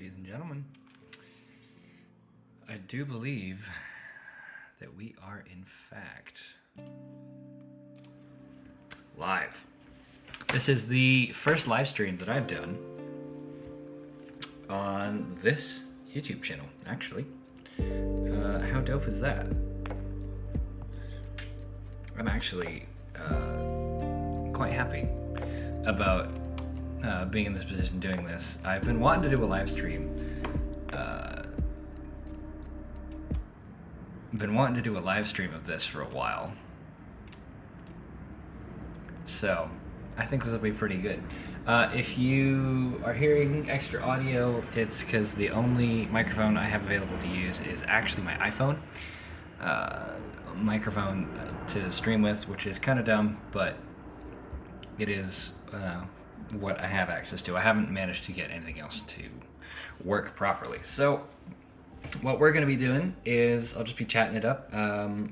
ladies and gentlemen. I do believe that we are, in fact, live. This is the first live stream that I've done on this YouTube channel, actually. How dope is that? I'm actually quite happy about being in this position doing this. I've been wanting to do a live stream. I've been wanting to do a live stream of this for a while. So I think this will be pretty good. If you are hearing extra audio, it's because the only microphone I have available to use is actually my iPhone microphone to stream with, which is kind of dumb, but it is what I have access to. I haven't managed to get anything else to work properly. So what we're going to be doing is I'll just be chatting it up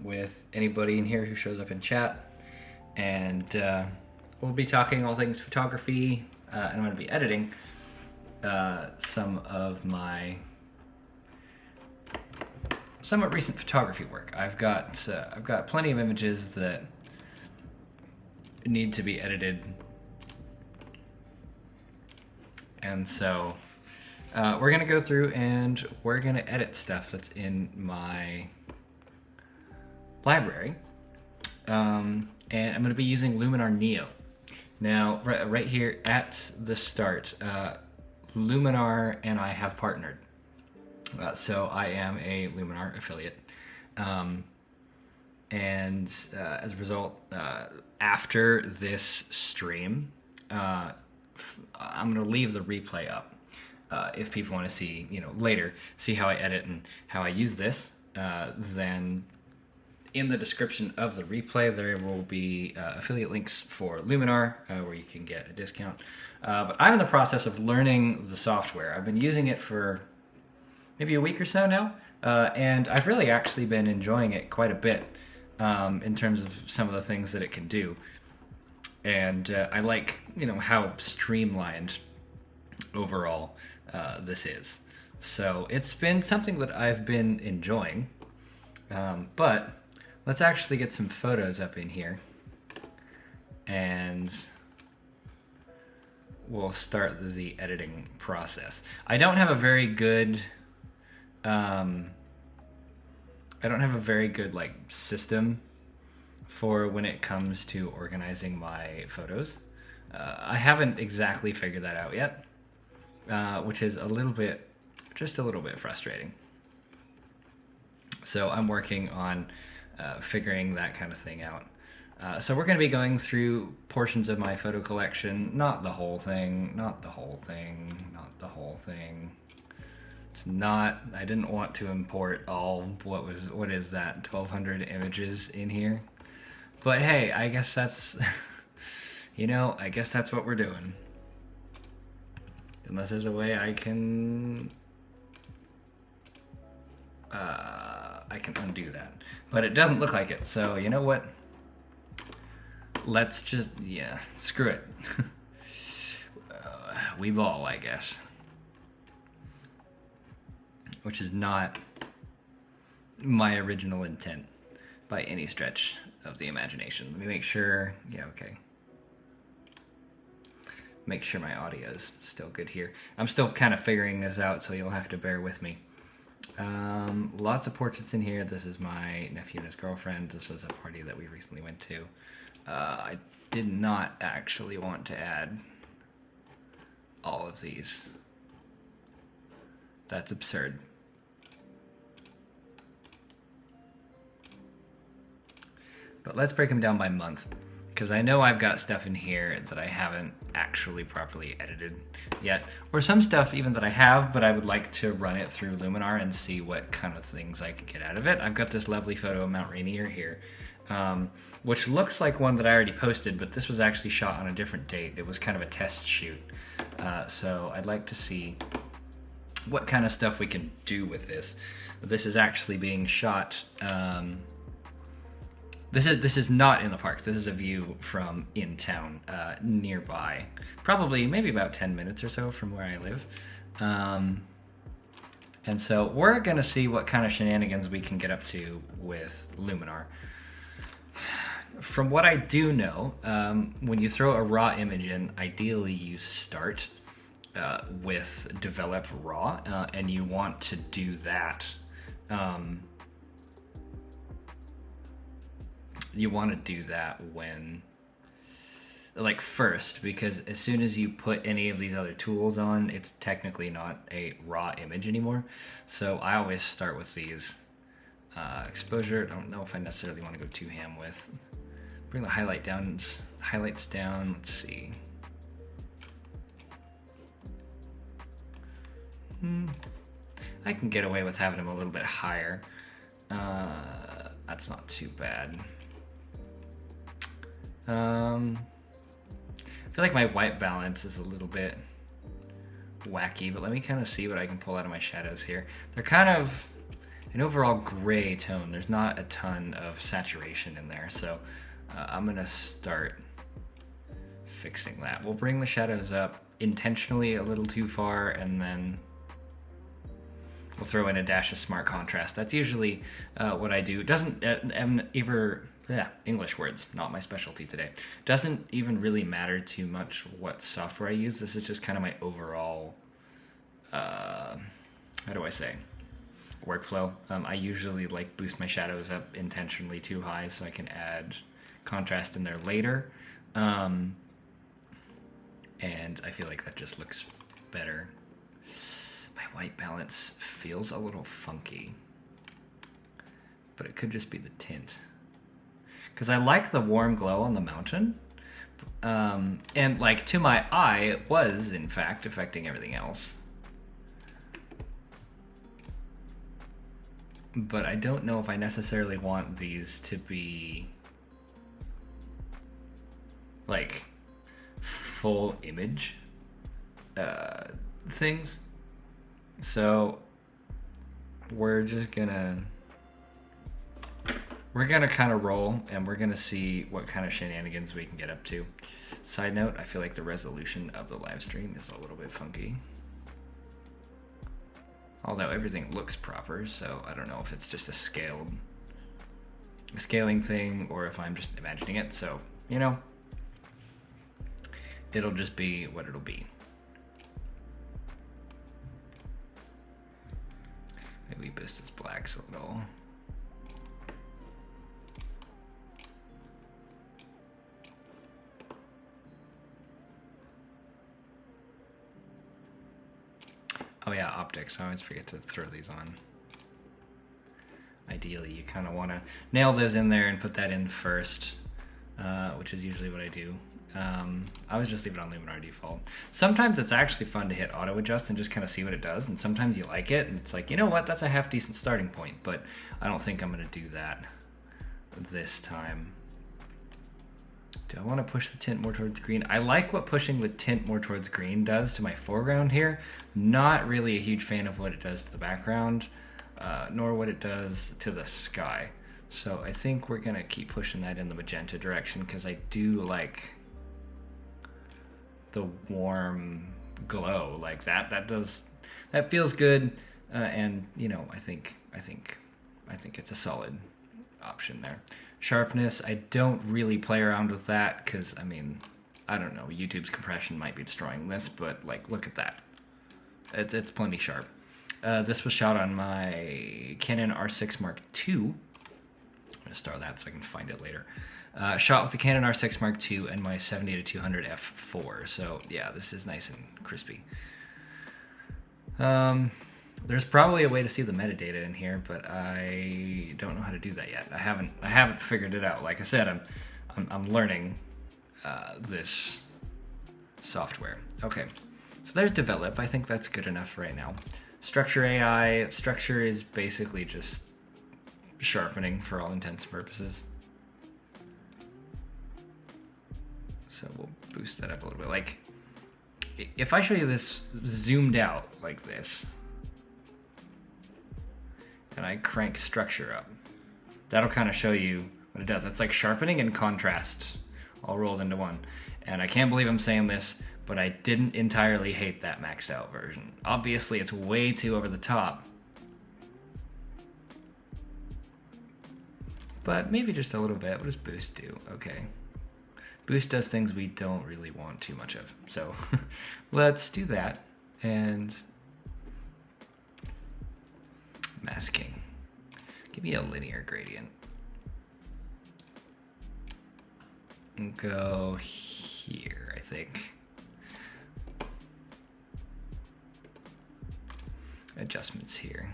with anybody in here who shows up in chat, and we'll be talking all things photography, and I'm going to be editing some of my somewhat recent photography work. I've got plenty of images that need to be edited, and so we're going to go through and we're going to edit stuff that's in my library, and I'm going to be using Luminar Neo. Now, right here at the start, Luminar and I have partnered. So I am a Luminar affiliate. And as a result, after this stream, I'm going to leave the replay up. If people want to see, later, see how I edit and how I use this, then in the description of the replay, there will be affiliate links for Luminar, where you can get a discount. But I'm in the process of learning the software. I've been using it for maybe a week or so now, and I've really actually been enjoying it quite a bit in terms of some of the things that it can do. And I like, how streamlined overall this is. So it's been something that I've been enjoying, but let's actually get some photos up in here, and we'll start the editing process. I don't have a very good system for when it comes to organizing my photos. I haven't exactly figured that out yet, which is just a little bit frustrating. So I'm working on figuring that kind of thing out. So we're going to be going through portions of my photo collection, not the whole thing. I didn't want to import all, what is that, 1,200 images in here. But hey, I guess that's, I guess that's what we're doing. Unless there's a way I can undo that. But it doesn't look like it, so you know what? Let's just, screw it. We ball, I guess. Which is not my original intent by any stretch of the imagination. Let me make sure, okay. Make sure my audio is still good here. I'm still kind of figuring this out, so you'll have to bear with me. Lots of portraits in here. This is my nephew and his girlfriend. This was a party that we recently went to. I did not actually want to add all of these. That's absurd. But let's break them down by month, because I know I've got stuff in here that I haven't actually properly edited yet, or some stuff even that I have, but I would like to run it through Luminar and see what kind of things I could get out of it. I've got this lovely photo of Mount Rainier here, which looks like one that I already posted, but this was actually shot on a different date. It was kind of a test shoot. So I'd like to see what kind of stuff we can do with this. This is actually being shot This is not in the park. This is a view from in town, nearby. Probably maybe about 10 minutes or so from where I live. And so we're going to see what kind of shenanigans we can get up to with Luminar. From what I do know, when you throw a raw image in, ideally you start with develop raw, and you want to do that. You want to do that when, like, first, because as soon as you put any of these other tools on, it's technically not a raw image anymore. So I always start with these. Exposure, I don't know if I necessarily want to go too ham with. Bring the highlights down, let's see. I can get away with having them a little bit higher. That's not too bad. I feel like my white balance is a little bit wacky, but let me kind of see what I can pull out of my shadows here. They're kind of an overall gray tone. There's not a ton of saturation in there, so I'm gonna start fixing that. We'll bring the shadows up intentionally a little too far, and then we'll throw in a dash of smart contrast. That's usually what I do. It doesn't English words, not my specialty today. Doesn't even really matter too much what software I use. This is just kind of my overall, how do I say, workflow. I usually like boost my shadows up intentionally too high so I can add contrast in there later. And I feel like that just looks better. My white balance feels a little funky, but it could just be the tint. Because I like the warm glow on the mountain, and like to my eye, it was in fact affecting everything else. But I don't know if I necessarily want these to be like full image things. So we're gonna kind of roll, and we're gonna see what kind of shenanigans we can get up to. Side note, I feel like the resolution of the live stream is a little bit funky. Although everything looks proper, so I don't know if it's just a scaling thing or if I'm just imagining it. So, you know, it'll just be what it'll be. Maybe boost its blacks a little. Oh yeah, optics. I always forget to throw these on. Ideally, you kind of want to nail those in there and put that in first, which is usually what I do. I always just leave it on Luminar default. Sometimes it's actually fun to hit auto adjust and just kind of see what it does, and sometimes you like it, and it's like, you know what, that's a half decent starting point, but I don't think I'm going to do that this time. Do I want to push the tint more towards green? I like what pushing the tint more towards green does to my foreground here. Not really a huge fan of what it does to the background, nor what it does to the sky. So I think we're going to keep pushing that in the magenta direction, because I do like the warm glow like that. That feels good, and you know, I think it's a solid option there. Sharpness, I don't really play around with that, because I mean, I don't know, YouTube's compression might be destroying this, but like, look at that. It's plenty sharp. This was shot on my Canon R6 Mark II. I'm gonna start that so I can find it later. Shot with the Canon R6 Mark II and my 70-200 f4. So yeah, this is nice and crispy. There's probably a way to see the metadata in here, but I don't know how to do that yet. I haven't figured it out. Like I said, I'm learning this software. Okay, so there's develop. I think that's good enough right now. Structure AI. Structure is basically just sharpening for all intents and purposes. So we'll boost that up a little bit. Like, if I show you this zoomed out like this, and I crank structure up, that'll kind of show you what it does. It's like sharpening and contrast all rolled into one. And I can't believe I'm saying this, but I didn't entirely hate that maxed out version. Obviously, it's way too over the top, but maybe just a little bit. What does boost do? Okay. Boost does things we don't really want too much of. So let's do that. And masking. Give me a linear gradient. And go here, I think. Adjustments here.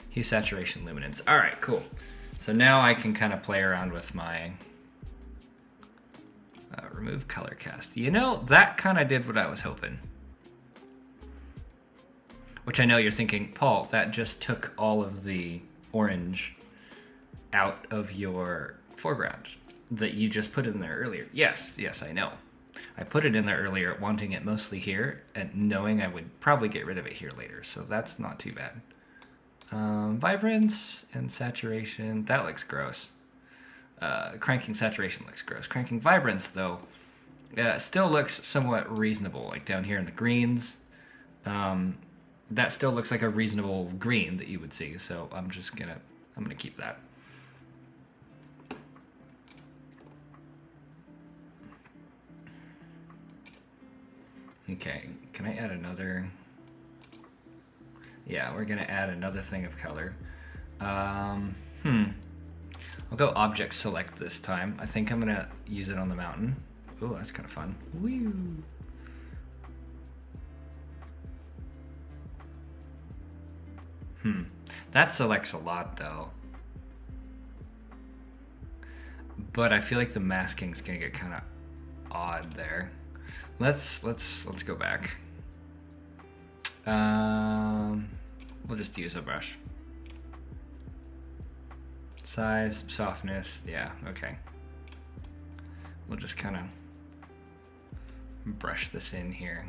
Hue, saturation, luminance. All right, cool. So now I can kind of play around with my remove color cast. You know, that kind of did what I was hoping. Which I know you're thinking, Paul, that just took all of the orange out of your foreground that you just put in there earlier. Yes, I know. I put it in there earlier wanting it mostly here and knowing I would probably get rid of it here later, so that's not too bad. Vibrance and saturation, that looks gross. Cranking saturation looks gross. Cranking vibrance, though, still looks somewhat reasonable. Like down here in the greens, that still looks like a reasonable green that you would see. So I'm gonna keep that. Okay, can I add another? Yeah, we're gonna add another thing of color. I'll go object select this time. I think I'm gonna use it on the mountain. Ooh, that's kind of fun. Woo! That selects a lot though. But I feel like the masking's gonna get kind of odd there. Let's go back. We'll just use a brush. Size, softness, yeah, okay. We'll just kind of brush this in here.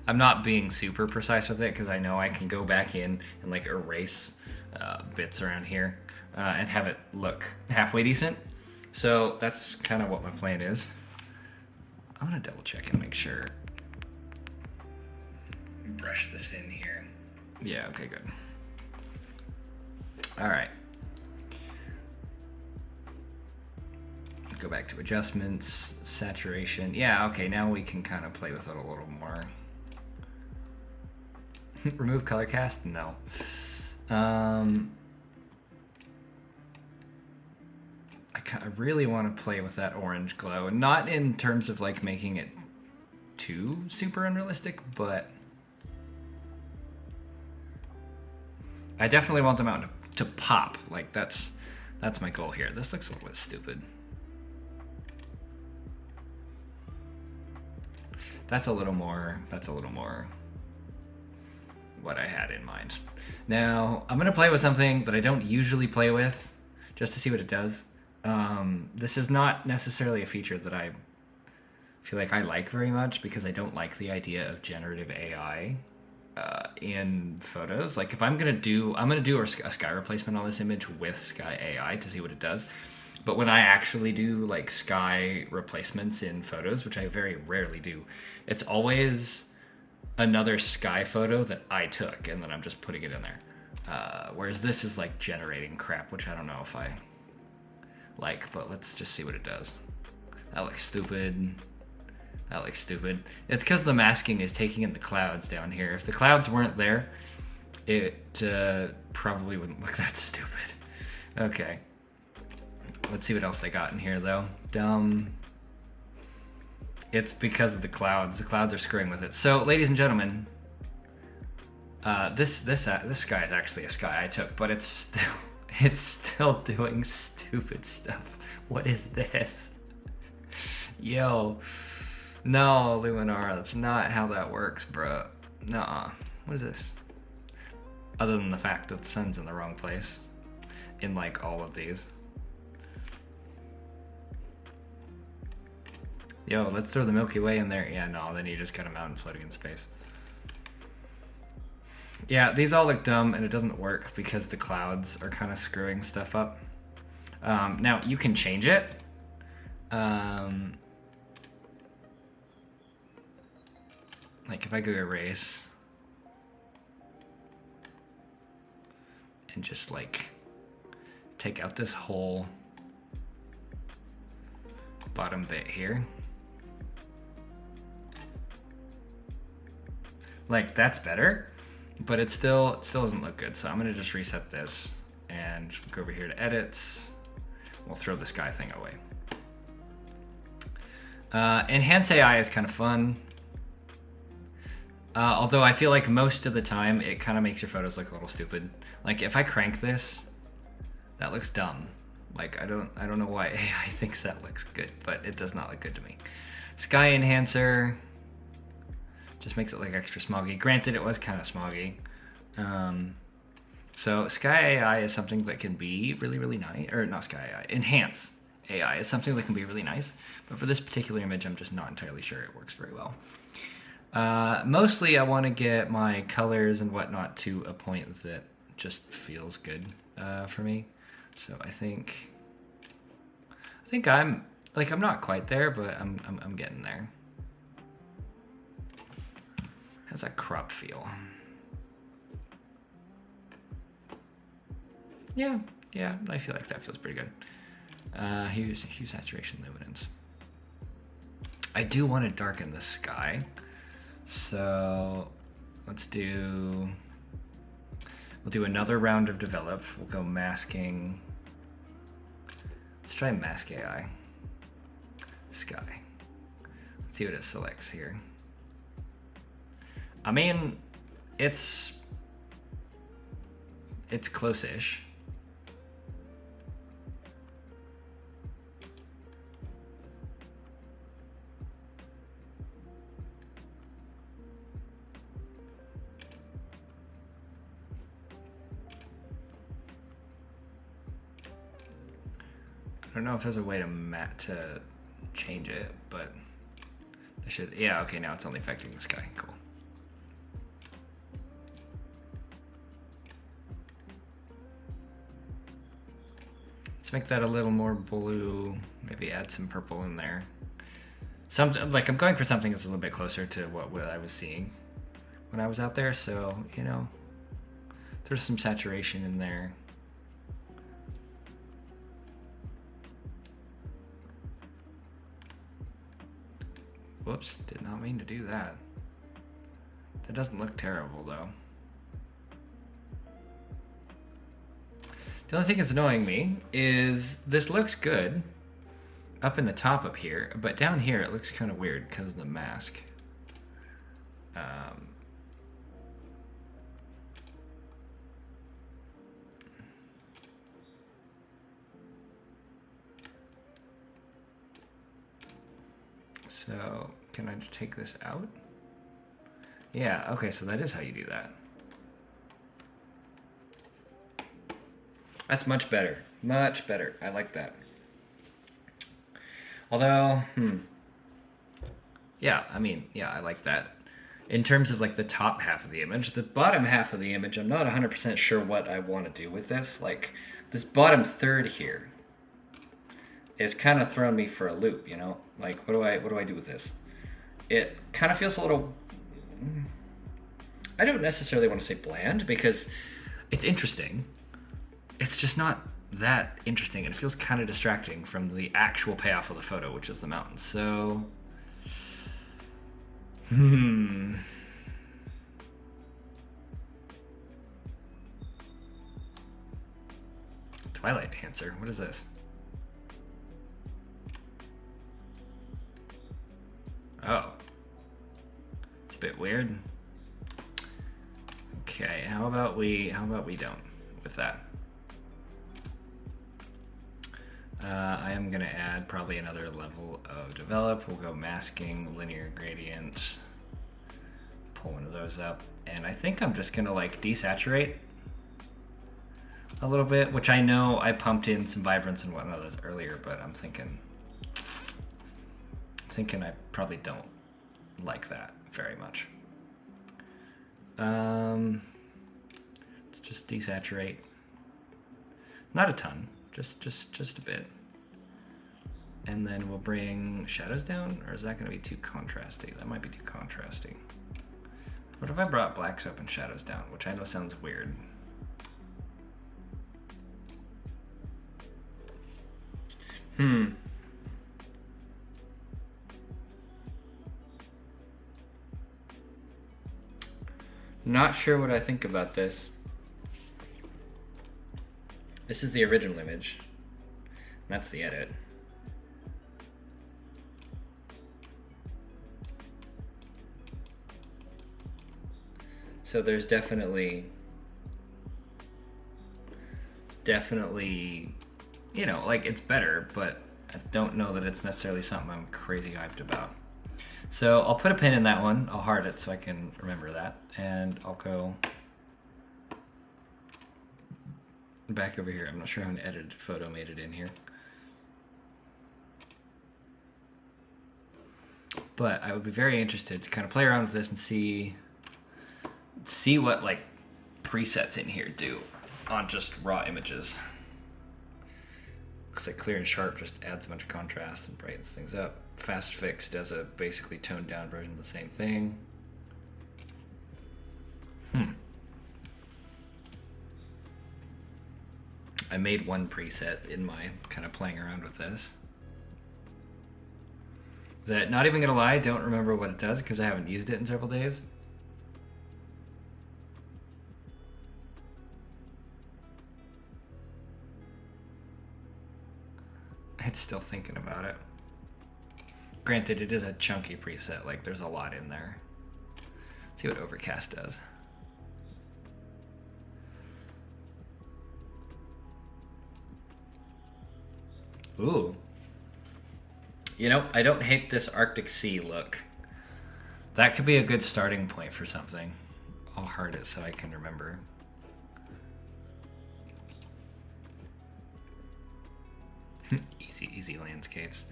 I'm not being super precise with it because I know I can go back in and like erase bits around here and have it look halfway decent. So that's kind of what my plan is. I'm gonna double check and make sure. Brush this in here. Yeah, okay, good. All right. Go back to adjustments, saturation. Yeah, okay, now we can kind of play with it a little more. Remove color cast? No. I really want to play with that orange glow, not in terms of like making it too super unrealistic, but I definitely want the mountain to pop. Like that's my goal here. This looks a little bit stupid. That's a little more what I had in mind. Now I'm gonna play with something that I don't usually play with, just to see what it does. This is not necessarily a feature that I feel like I like very much because I don't like the idea of generative AI in photos. Like if I'm gonna do a sky replacement on this image with Sky AI to see what it does. But when I actually do like sky replacements in photos, which I very rarely do, it's always another sky photo that I took and then I'm just putting it in there. Whereas this is like generating crap, which I don't know if I like, but let's just see what it does. That looks stupid. That looks stupid. It's because the masking is taking in the clouds down here. If the clouds weren't there, it probably wouldn't look that stupid. Okay. Let's see what else they got in here, though. It's because of the clouds. The clouds are screwing with it. So, ladies and gentlemen, this sky is actually a sky I took, but it's still doing stupid stuff. What is this? Yo, no, Luminar, that's not how that works, bro. Nuh-uh. What is this? Other than the fact that the sun's in the wrong place in like all of these. Yo, let's throw the Milky Way in there. Yeah, no, then you just got a mountain floating in space. Yeah, these all look dumb, and it doesn't work because the clouds are kind of screwing stuff up. Now, you can change it. Like if I go erase and just like take out this whole bottom bit here. Like that's better, but it still doesn't look good. So I'm gonna just reset this and go over here to edits. We'll throw this guy thing away. Enhance AI is kind of fun. Although I feel like most of the time it kind of makes your photos look a little stupid. Like if I crank this, that looks dumb. Like I don't know why AI thinks that looks good, but it does not look good to me. Sky enhancer just makes it look extra smoggy. Granted, it was kind of smoggy. So Sky AI is something that can be really, really nice. Or not Sky AI, Enhance AI is something that can be really nice. But for this particular image, I'm just not entirely sure it works very well. Mostly I want to get my colors and whatnot to a point that just feels good for me. So I think I'm not quite there, but I'm getting there. How's that crop feel? Yeah, I feel like that feels pretty good. Hue saturation luminance. I do want to darken the sky, so we'll do another round of develop. We'll go masking. Let's try mask AI. Sky. Let's see what it selects here. I mean, it's close-ish. I don't know if there's a way to change it, but I should. Yeah, okay, now it's only affecting the sky. Cool. Let's make that a little more blue. Maybe add some purple in there. Something like I'm going for something that's a little bit closer to what I was seeing when I was out there. So you know, there's some saturation in there. Whoops, did not mean to do that. That doesn't look terrible though. The only thing that's annoying me is this looks good up in the top up here, but down here it looks kind of weird because of the mask. So can I just take this out? Yeah, okay, so that is how you do that. That's much better. Much better. I like that. Although, yeah, I mean, yeah, I like that. In terms of like the top half of the image, the bottom half of the image, I'm not 100% sure what I want to do with this. Like this bottom third here is kind of throwing me for a loop, you know? Like what do I do with this? It kind of feels a little, I don't necessarily want to say bland because it's interesting. It's just not that interesting, and it feels kind of distracting from the actual payoff of the photo, which is the mountain. So, Twilight enhancer. What is this? Oh, it's a bit weird. Okay, how about we don't with that? I am gonna add probably another level of develop. We'll go masking, linear gradient, pull one of those up, and I think I'm just gonna like desaturate a little bit, which I know I pumped in some vibrance and whatnot earlier, but I'm thinking I probably don't like that very much. Let's just desaturate. Not a ton, just a bit. And then we'll bring shadows down, or is that going to be too contrasty? That might be too contrasty. What if I brought blacks up and shadows down, which I know sounds weird. Not sure what I think about this. This is the original image. That's the edit. So there's definitely, you know, like it's better, but I don't know that it's necessarily something I'm crazy hyped about. So I'll put a pin in that one. I'll heart it so I can remember that. And I'll go back over here. I'm not sure how an edited photo made it in here. But I would be very interested to kind of play around with this and see what like presets in here do on just raw images. Looks like clear and sharp just adds a bunch of contrast and brightens things up. Fast fix does a basically toned down version of the same thing. I made one preset in my kind of playing around with this. That, not even gonna lie, don't remember what it does because I haven't used it in several days. It's still thinking about it. Granted, it is a chunky preset, like there's a lot in there. Let's see what overcast does. Ooh. You know, I don't hate this Arctic Sea look. That could be a good starting point for something. I'll heart it so I can remember. Easy landscapes.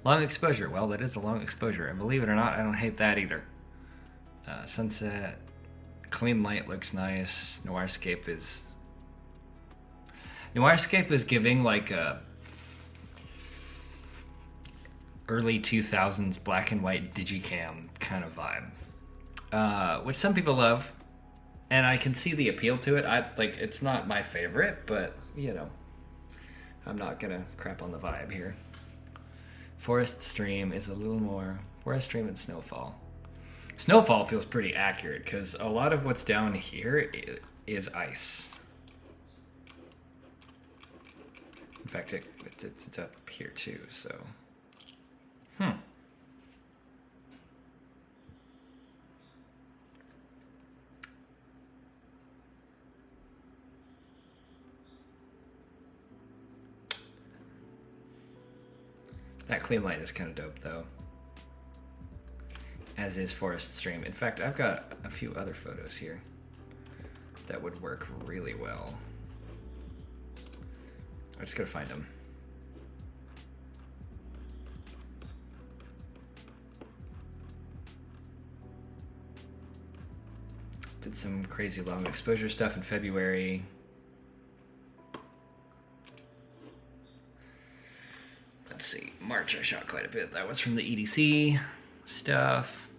Long exposure. Well, that is a long exposure. And believe it or not, I don't hate that either. Sunset. Clean light looks nice. Noirscape is giving like a early 2000s black and white digicam kind of vibe, which some people love, and I can see the appeal to it. It's not my favorite, but you know, I'm not gonna crap on the vibe here. Forest stream is a little more forest stream and snowfall. Snowfall feels pretty accurate because a lot of what's down here is ice. In fact, it's up here too, so. That clean light is kind of dope though. As is forest stream. In fact, I've got a few other photos here that would work really well. I just gotta find them. Did some crazy long exposure stuff in February. Let's see, March I shot quite a bit. That was from the EDC stuff.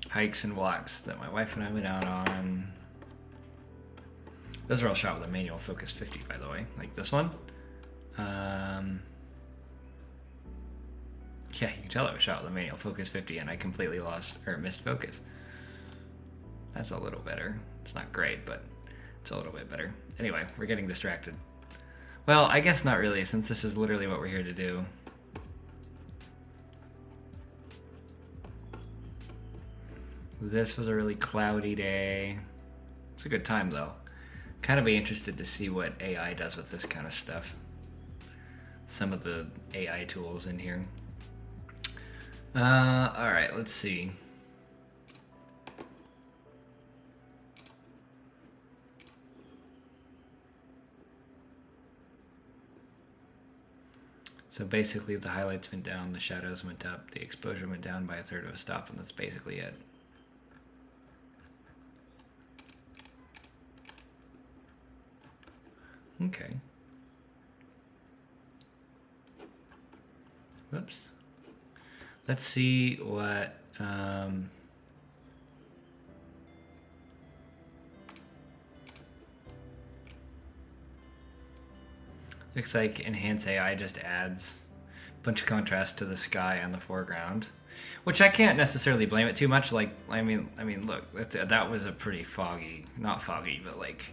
Hikes and walks that my wife and I went out on. Those are all shot with a manual focus 50, by the way, like this one. Yeah, you can tell it was shot with a manual focus 50 and I completely missed focus. That's a little better. It's not great, but it's a little bit better. Anyway, we're getting distracted. Well, I guess not really, since this is literally what we're here to do. This was a really cloudy day. It's a good time though. Kind of be interested to see what AI does with this kind of stuff. Some of the AI tools in here. All right, let's see. So basically the highlights went down, the shadows went up, the exposure went down by 1/3 of a stop, and that's basically it. Okay. Whoops. Let's see what... looks like Enhance AI just adds a bunch of contrast to the sky and the foreground, which I can't necessarily blame it too much. Like, I mean, look, that was a pretty foggy, not foggy, but like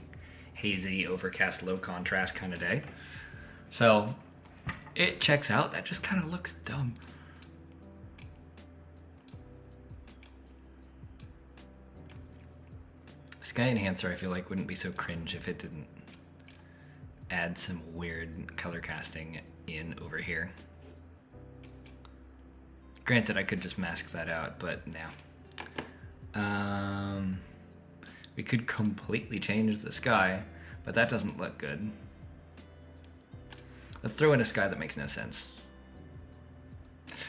hazy, overcast, low contrast kind of day. So it checks out. That just kind of looks dumb. Sky Enhancer, I feel like, wouldn't be so cringe if it didn't add some weird color casting in over here. Granted, I could just mask that out, but now. We could completely change the sky, but that doesn't look good. Let's throw in a sky that makes no sense.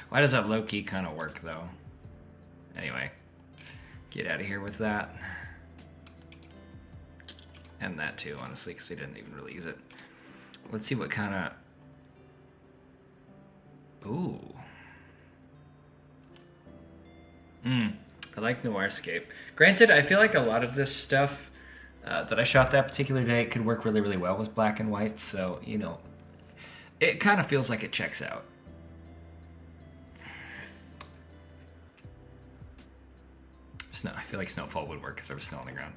Why does that low-key kind of work, though? Anyway, get out of here with that. And that too, honestly, because we didn't even really use it. Let's see what kind of... Ooh. I like Noirscape. Granted, I feel like a lot of this stuff that I shot that particular day could work really, really well with black and white, so, you know, it kind of feels like it checks out. Snow. I feel like snowfall would work if there was snow on the ground.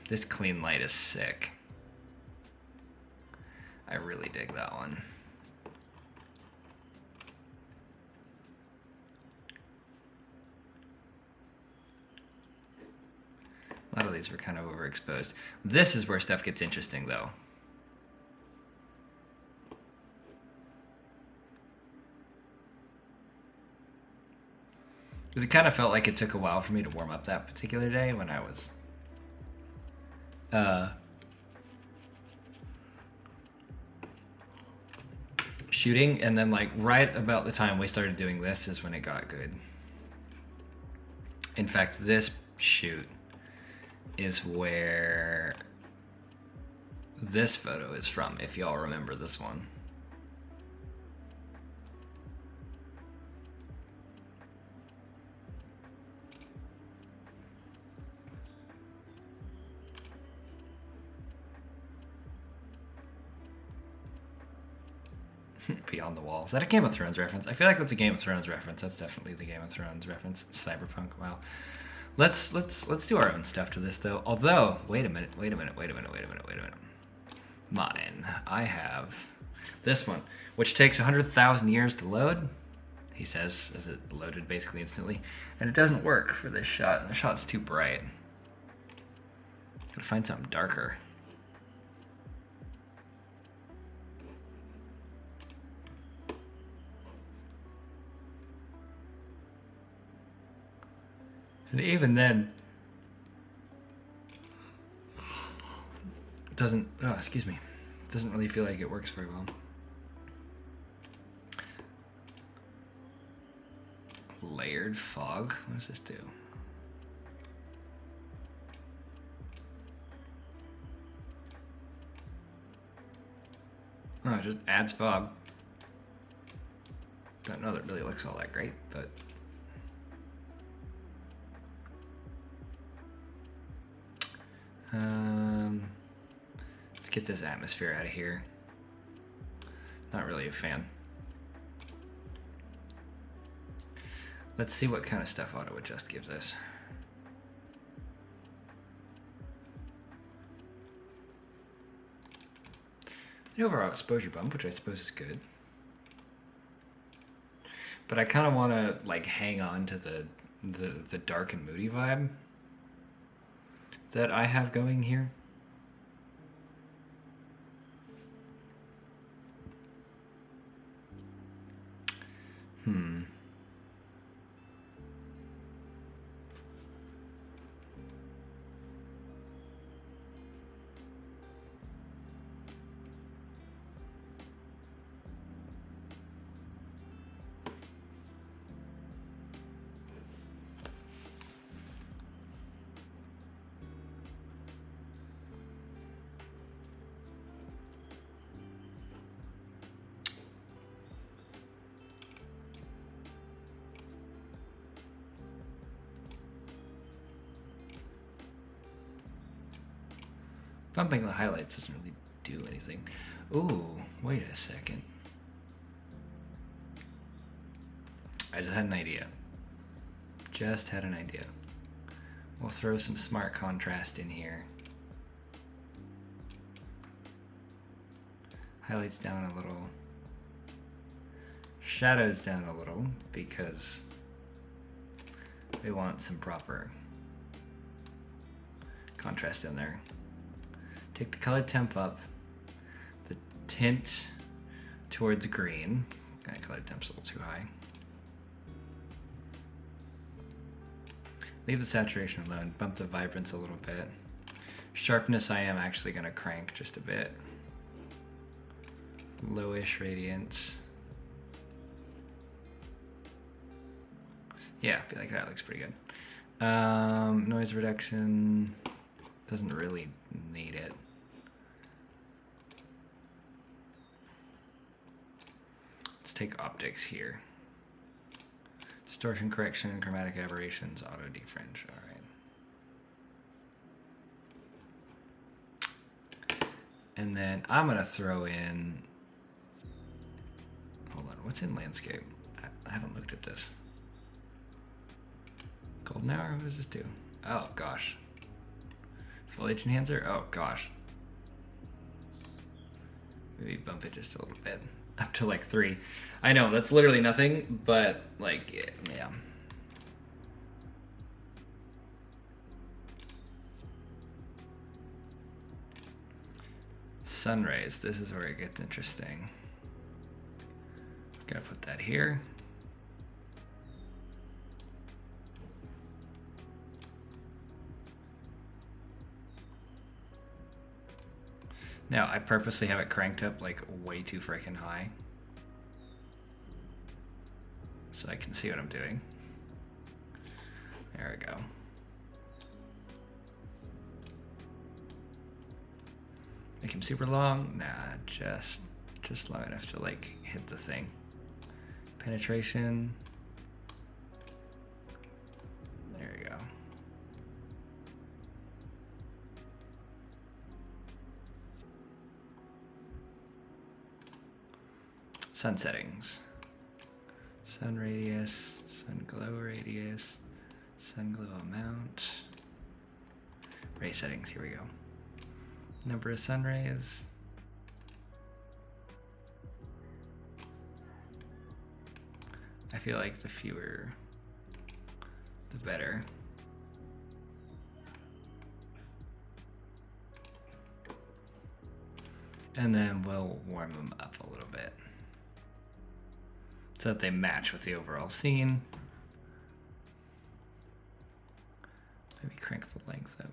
This clean light is sick. I really dig that one. A lot of these were kind of overexposed. This is where stuff gets interesting, though. Because it kind of felt like it took a while for me to warm up that particular day when I was shooting, and then like right about the time we started doing this is when it got good. In fact, this shoot is where this photo is from, if y'all remember this one. Beyond the Wall. Is that a Game of Thrones reference? I feel like that's a Game of Thrones reference. That's definitely the Game of Thrones reference. Cyberpunk. Wow. Let's do our own stuff to this though. Although, wait a minute. Mine. I have this one, which takes 100,000 years to load. He says, as it loaded basically instantly, and it doesn't work for this shot. The shot's too bright. Gotta find something darker. And even then, it doesn't, doesn't really feel like it works very well. Layered fog, what does this do? Oh, it just adds fog. Don't know that it really looks all that great, but let's get this atmosphere out of here. Not really a fan. Let's see what kind of stuff auto adjust gives us. The overall exposure bump, which I suppose is good. But I kind of want to like hang on to the dark and moody vibe that I have going here. Bumping the highlights doesn't really do anything. Ooh, wait a second. I just had an idea. Just had an idea. We'll throw some smart contrast in here. Highlights down a little. Shadows down a little because we want some proper contrast in there. Take the color temp up, the tint towards green. That color temp's a little too high. Leave the saturation alone, bump the vibrance a little bit. Sharpness I am actually gonna crank just a bit. Lowish radiance. Yeah, I feel like that looks pretty good. Noise reduction, doesn't really need it. Let's take optics here. Distortion correction, chromatic aberrations, auto defringe. All right. And then I'm gonna throw in. Hold on, what's in landscape? I haven't looked at this. Golden hour. What does this do? Oh gosh. Foliage enhancer. Oh gosh. Maybe bump it just a little bit. Up to like 3. I know, that's literally nothing, but like, yeah. Sun rays, this is where it gets interesting. Gotta put that here. Now, I purposely have it cranked up like way too freaking high, so I can see what I'm doing. There we go. Make him super long? Nah, just long enough to like hit the thing. Penetration. There we go. Sun settings. Sun radius, sun glow radius, sun glow amount. Ray settings, here we go. Number of sun rays. I feel like the fewer, the better. And then we'll warm them up a little bit so that they match with the overall scene. Maybe crank the length up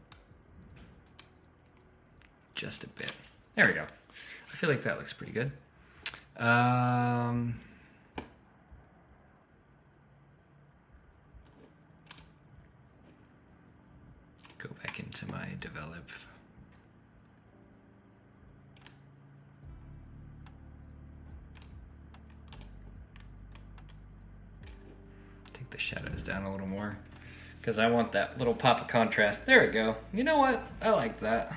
just a bit. There we go. I feel like that looks pretty good. Go back into my develop. Take the shadows down a little more because I want that little pop of contrast. There we go. You know what? I like that.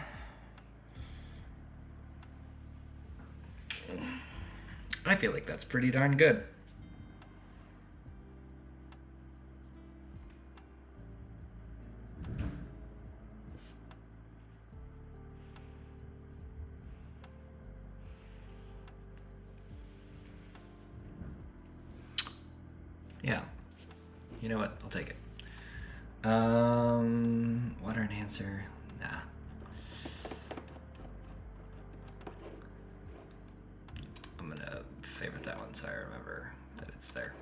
I feel like that's pretty darn good. Yeah. You know what? I'll take it. Water enhancer. Nah. I'm gonna favorite that one so I remember that it's there.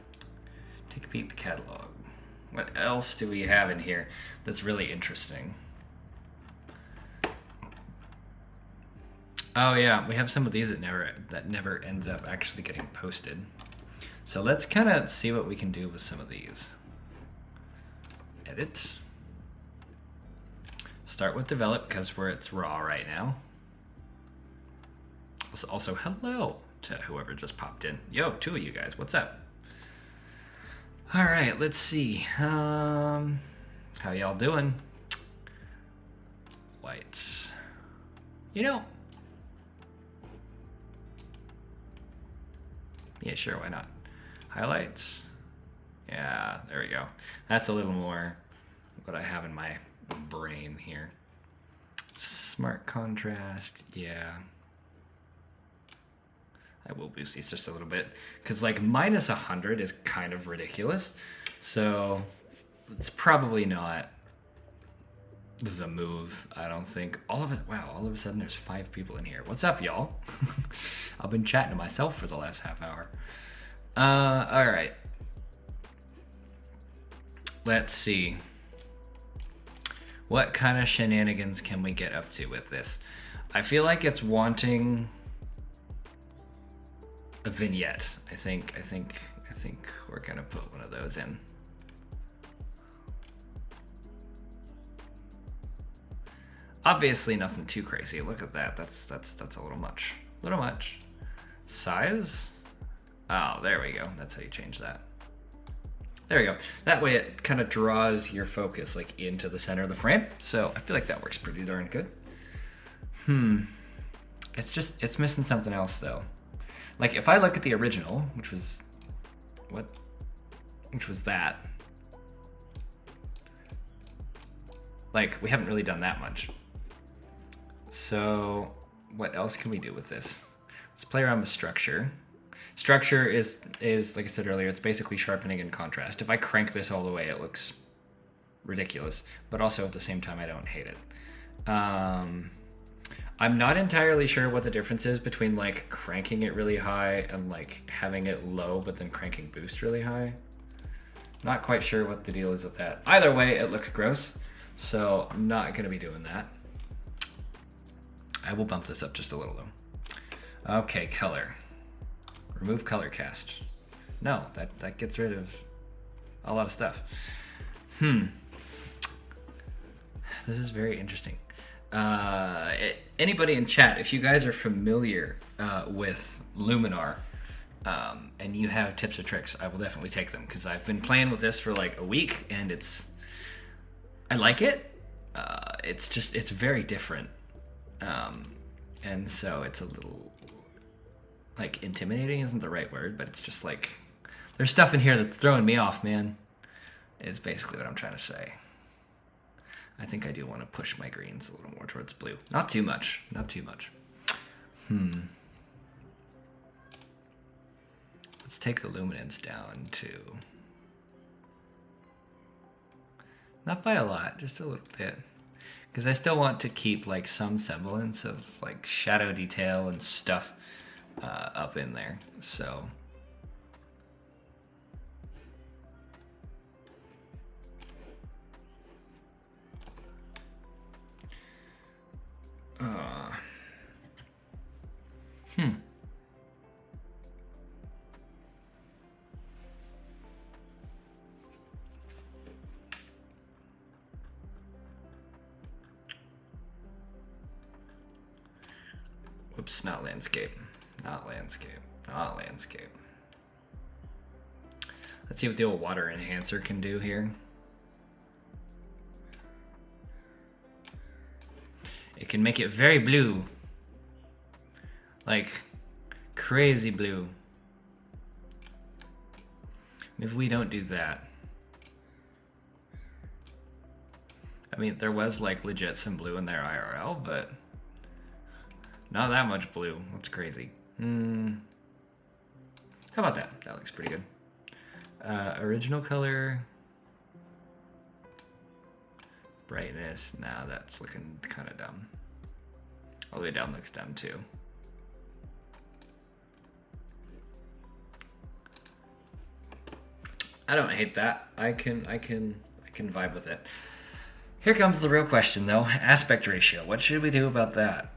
Take a peek at the catalog. What else do we have in here that's really interesting? Oh yeah, we have some of these that never ends up actually getting posted. So let's kind of see what we can do with some of these. Edit. Start with develop because it's raw right now. Also, hello to whoever just popped in. Yo, 2 of you guys, what's up? All right, let's see. How y'all doing? Whites. You know, yeah, sure, why not? Highlights. Yeah, there we go. That's a little more what I have in my brain here. Smart contrast, yeah. I will boost these just a little bit because like minus 100 is kind of ridiculous. So it's probably not the move, I don't think. All of it, wow, all of a sudden there's 5 people in here. What's up, y'all? I've been chatting to myself for the last half hour. All right. Let's see. What kind of shenanigans can we get up to with this? I feel like it's wanting a vignette. I think we're gonna put one of those in. Obviously nothing too crazy. Look at that. That's a little much. A little much. Size? Oh, there we go. That's how you change that. There we go. That way it kind of draws your focus like into the center of the frame. So I feel like that works pretty darn good. It's missing something else though. Like if I look at the original, which was that. Like we haven't really done that much. So what else can we do with this? Let's play around with structure. Structure is like I said earlier, it's basically sharpening and contrast. If I crank this all the way, it looks ridiculous, but also at the same time, I don't hate it. I'm not entirely sure what the difference is between like cranking it really high and like having it low, but then cranking boost really high. Not quite sure what the deal is with that. Either way, it looks gross, so I'm not gonna be doing that. I will bump this up just a little though. Okay, color. Remove color cast. No, that gets rid of a lot of stuff. This is very interesting. Anybody in chat, if you guys are familiar with Luminar and you have tips or tricks, I will definitely take them because I've been playing with this for like a week and I like it. It's very different. And so it's a little like intimidating isn't the right word, but it's just like there's stuff in here that's throwing me off, man. Is basically what I'm trying to say. I think I do want to push my greens a little more towards blue. Not too much. Not too much. Let's take the luminance down too. Not by a lot, just a little bit. Because I still want to keep like some semblance of like shadow detail and stuff up in there. So Whoops, not landscape. Not landscape. Not landscape. Let's see what the old water enhancer can do here. It can make it very blue. Like crazy blue. Maybe we don't do that. I mean, there was like legit some blue in there IRL, but not that much blue. That's crazy. How about that? That looks pretty good. Original color. Brightness. Nah, that's looking kind of dumb. All the way down looks dumb too. I don't hate that. I can vibe with it. Here comes the real question though. Aspect ratio. What should we do about that?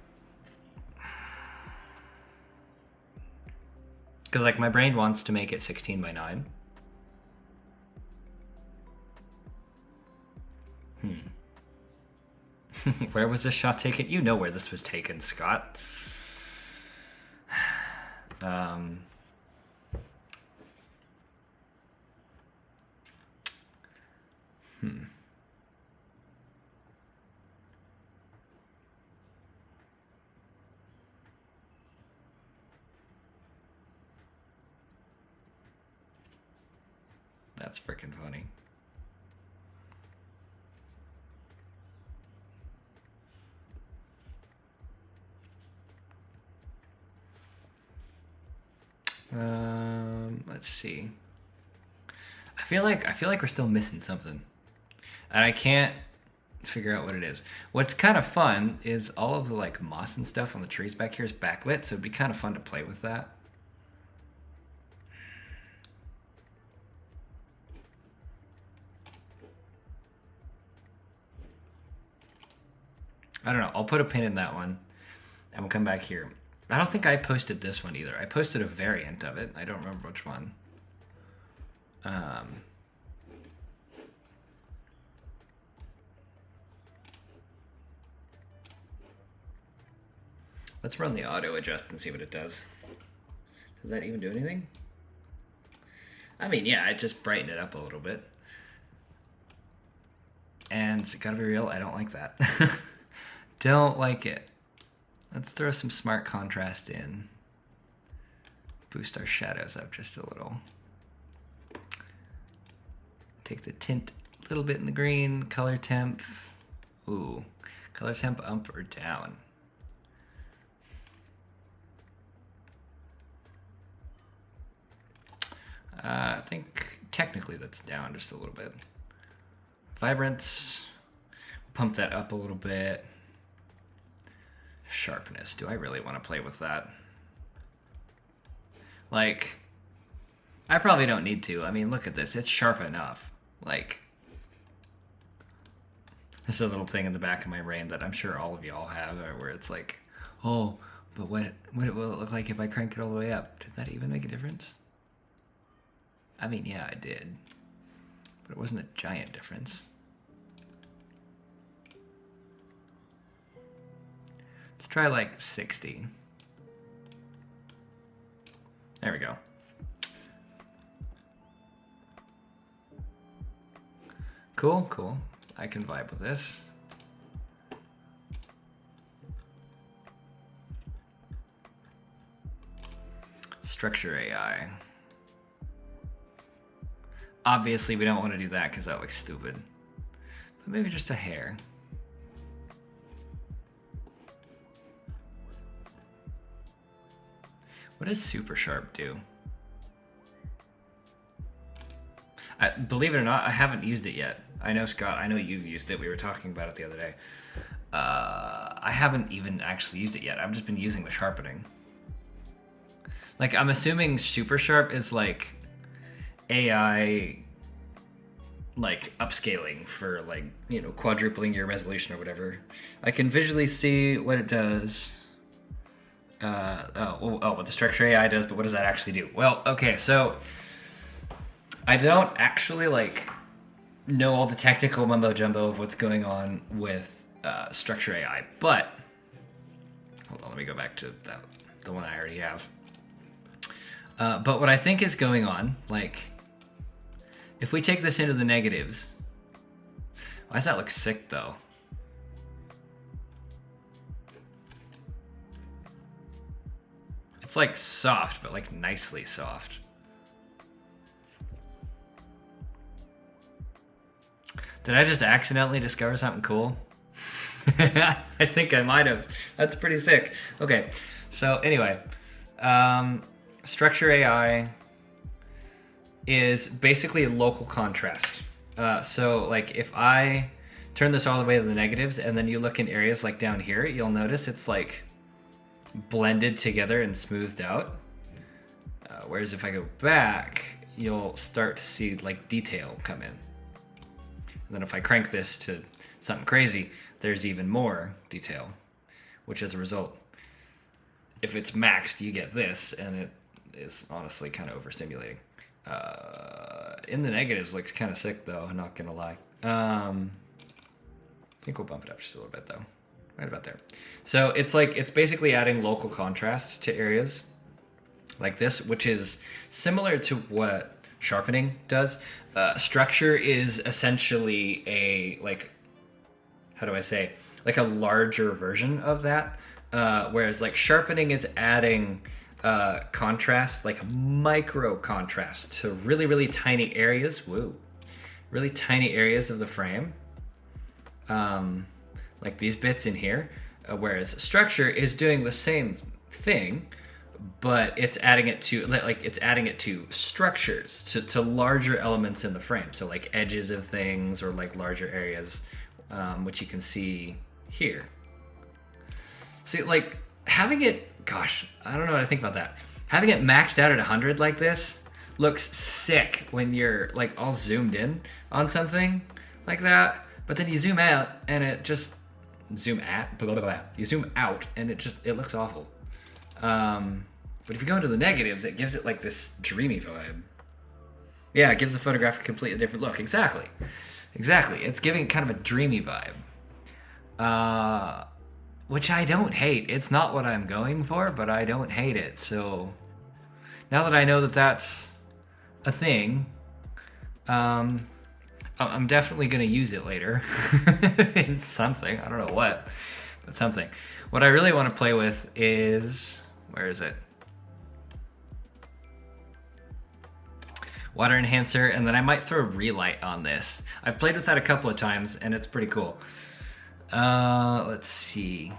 Because like my brain wants to make it 16:9. Where was this shot taken? You know where this was taken, Scott. That's freaking funny. Let's see. I feel like we're still missing something, and I can't figure out what it is. What's kind of fun is all of the like moss and stuff on the trees back here is backlit, so it'd be kind of fun to play with that. I don't know. I'll put a pin in that one, and we'll come back here. I don't think I posted this one either. I posted a variant of it. I don't remember which one. Let's run the auto adjust and see what it does. Does that even do anything? I mean, yeah, I just brightened it up a little bit. And gotta be real, I don't like that. Don't like it. Let's throw some smart contrast in. Boost our shadows up just a little. Take the tint a little bit in the green, color temp. Ooh, color temp up or down? I think technically that's down just a little bit. Vibrance, pump that up a little bit. Sharpness, do I really want to play with that? Like, I probably don't need to. I mean, look at this, it's sharp enough. Like, this is a little thing in the back of my brain that I'm sure all of y'all have, where it's like, oh, but what will it look like if I crank it all the way up? Did that even make a difference? I mean, yeah, I did, but it wasn't a giant difference. Let's try like 60. There we go. Cool, cool. I can vibe with this. Structure AI. Obviously, we don't want to do that because that looks stupid. But maybe just a hair. What does super sharp do? Believe it or not, I haven't used it yet. I know, Scott, I know you've used it. We were talking about it the other day. I haven't even actually used it yet. I've just been using the sharpening. Like, I'm assuming super sharp is like AI, like upscaling for like, you know, quadrupling your resolution or whatever. I can visually see what it does. What the structure AI does, but what does that actually do? Well, okay, so I don't actually like know all the technical mumbo jumbo of what's going on with structure AI, but hold on, let me go back to the one I already have. But what I think is going on, like, if we take this into the negatives, why does that look sick though? It's like soft, but like nicely soft. Did I just accidentally discover something cool? I think I might have. That's pretty sick. Okay, so anyway, structure AI is basically a local contrast. So like if I turn this all the way to the negatives and then you look in areas like down here, you'll notice it's like blended together and smoothed out. Whereas if I go back, you'll start to see like detail come in. And then if I crank this to something crazy, there's even more detail, which as a result, if it's maxed, you get this, and it is honestly kind of overstimulating. In the negatives looks kind of sick though, I'm not gonna lie. I think we'll bump it up just a little bit though. Right about there. So it's like, it's basically adding local contrast to areas like this, which is similar to what sharpening does. Structure is essentially a, like, how do I say, like a larger version of that. Whereas like sharpening is adding contrast, like micro contrast to really, really tiny areas. Whoa. Really tiny areas of the frame. Like these bits in here. Whereas structure is doing the same thing, but it's adding it to structures, to larger elements in the frame. So like edges of things or like larger areas, which you can see here. See, like having it, gosh, I don't know what I think about that. Having it maxed out at 100 like this looks sick when you're like all zoomed in on something like that. But then you zoom out and it just you zoom out and it looks awful. But if you go into the negatives, it gives it like this dreamy vibe. Yeah, it gives the photograph a completely different look. Exactly. It's giving kind of a dreamy vibe. Which I don't hate. It's not what I'm going for, but I don't hate it. So now that I know that that's a thing, I'm definitely going to use it later in something. I don't know what, but something. What I really want to play with is, where is it? Water enhancer, and then I might throw relight on this. I've played with that a couple of times, and it's pretty cool. Let's see.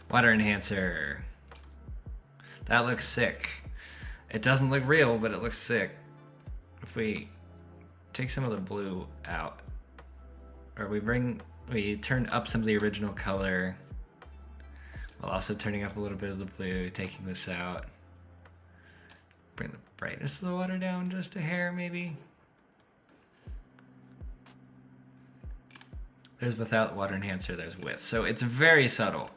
Water enhancer. That looks sick. It doesn't look real, but it looks sick. If we take some of the blue out, or we turn up some of the original color, while also turning up a little bit of the blue, taking this out. Bring the brightness of the water down just a hair, maybe. There's without water enhancer, there's with. So it's very subtle.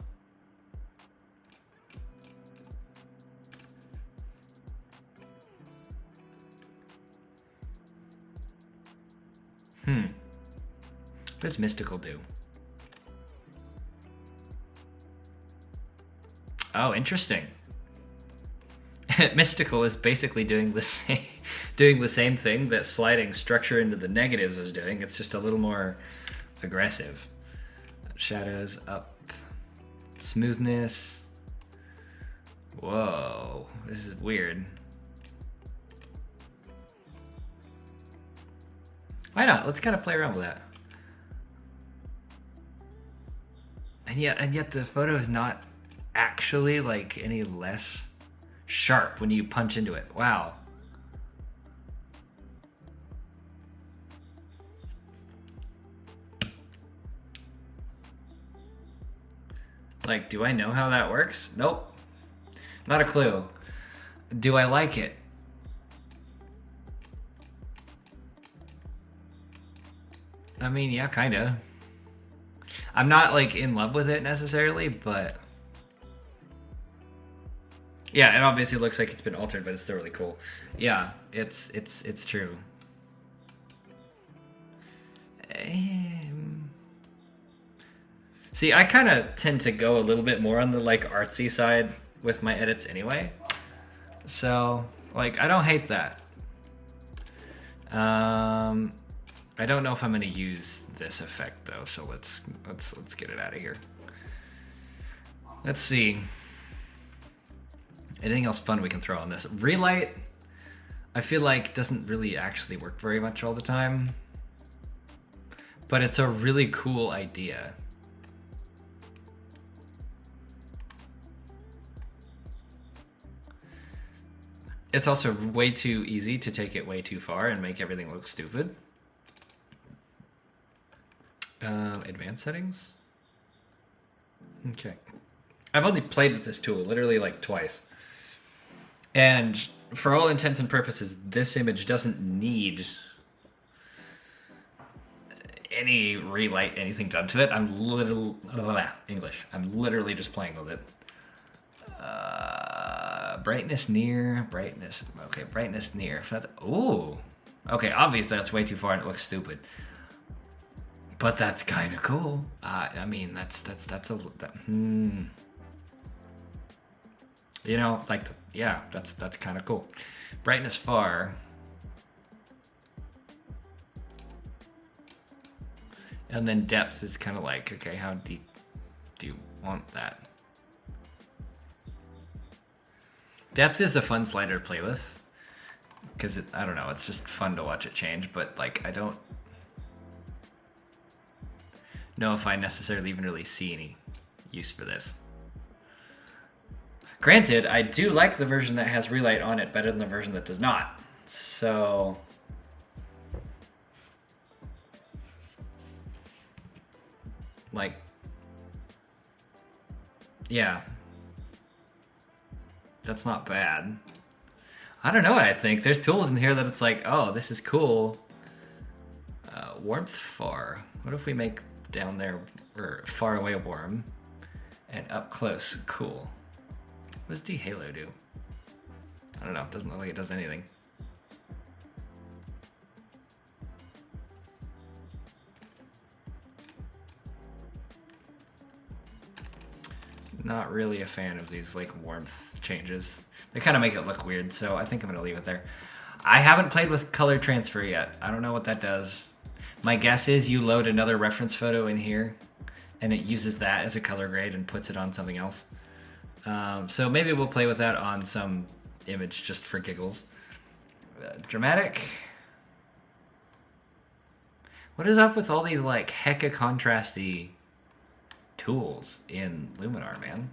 What does mystical do? Oh, interesting. Mystical is basically doing the same thing that sliding structure into the negatives is doing. It's just a little more aggressive. Shadows up. Smoothness. Whoa, this is weird. Why not? Let's kind of play around with that. And yet the photo is not actually like any less sharp when you punch into it. Wow. Like, do I know how that works? Nope. Not a clue. Do I like it? I mean, yeah, kinda. I'm not like in love with it necessarily, but yeah, it obviously looks like it's been altered, but it's still really cool. Yeah, it's true. See, I kind of tend to go a little bit more on the like artsy side with my edits anyway. So, like, I don't hate that. I don't know if I'm going to use this effect though, so let's get it out of here. Let's see. Anything else fun we can throw on this? Relight, I feel like doesn't really actually work very much all the time, but it's a really cool idea. It's also way too easy to take it way too far and make everything look stupid. Advanced settings. Okay. I've only played with this tool literally like twice. And for all intents and purposes, this image doesn't need any relight, anything done to it. I'm literally just playing with it. Brightness near, brightness. Okay, brightness near. Ooh. Okay, obviously that's way too far and it looks stupid. But that's kind of cool. I mean, that's You know, like, yeah, that's kind of cool. Brightness far. And then depth is kind of like, okay, how deep do you want that? Depth is a fun slider to play with. Because, I don't know, it's just fun to watch it change. But, like, I don't know if I necessarily even really see any use for this. Granted, I do like the version that has relight on it better than the version that does not. So... like... yeah. That's not bad. I don't know what I think. There's tools in here that it's like, oh, this is cool. Warmth far. What if we make down there, or far away warm, and up close cool? What does de-halo do? I don't know. It doesn't look like it does anything. Not really a fan of these like warmth changes. They kind of make it look weird, so I think I'm gonna leave it there. I haven't played with color transfer yet. I don't know what that does. My guess is you load another reference photo in here, and it uses that as a color grade and puts it on something else. So maybe we'll play with that on some image just for giggles. Dramatic. What is up with all these like hecka contrasty tools in Luminar, man?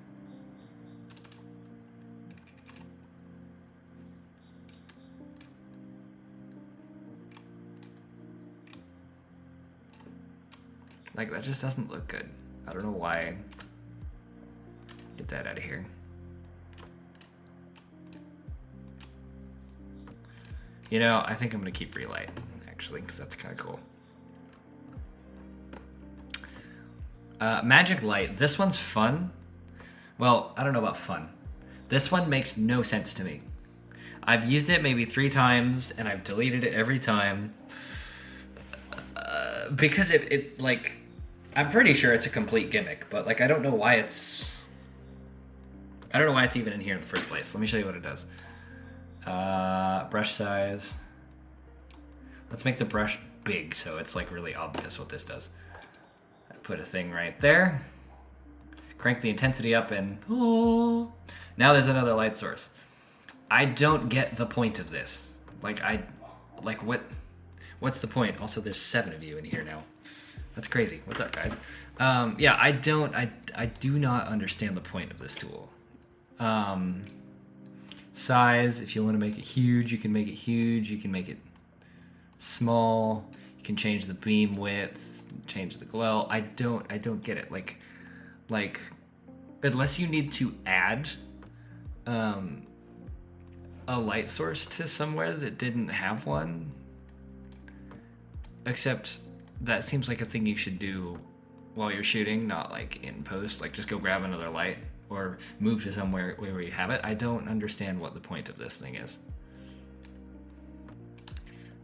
Like, that just doesn't look good. I don't know why. Get that out of here. You know, I think I'm gonna keep relight, actually, because that's kind of cool. Magic light. This one's fun. Well, I don't know about fun. This one makes no sense to me. I've used it maybe 3 times, and I've deleted it every time. Because it like... I'm pretty sure it's a complete gimmick, but like I don't know why it's even in here in the first place. Let me show you what it does. Brush size. Let's make the brush big so it's like really obvious what this does. I put a thing right there. Crank the intensity up and ooh, now there's another light source. I don't get the point of this. What's the point? Also, there's 7 of you in here now. That's crazy. What's up, guys? Yeah, I do not understand the point of this tool. Size, if you want to make it huge, you can make it huge. You can make it small. You can change the beam width, change the glow. I don't get it. Like, unless you need to add a light source to somewhere that didn't have one. Except that seems like a thing you should do while you're shooting, not like in post. Like just go grab another light or move to somewhere where you have it. I don't understand what the point of this thing is.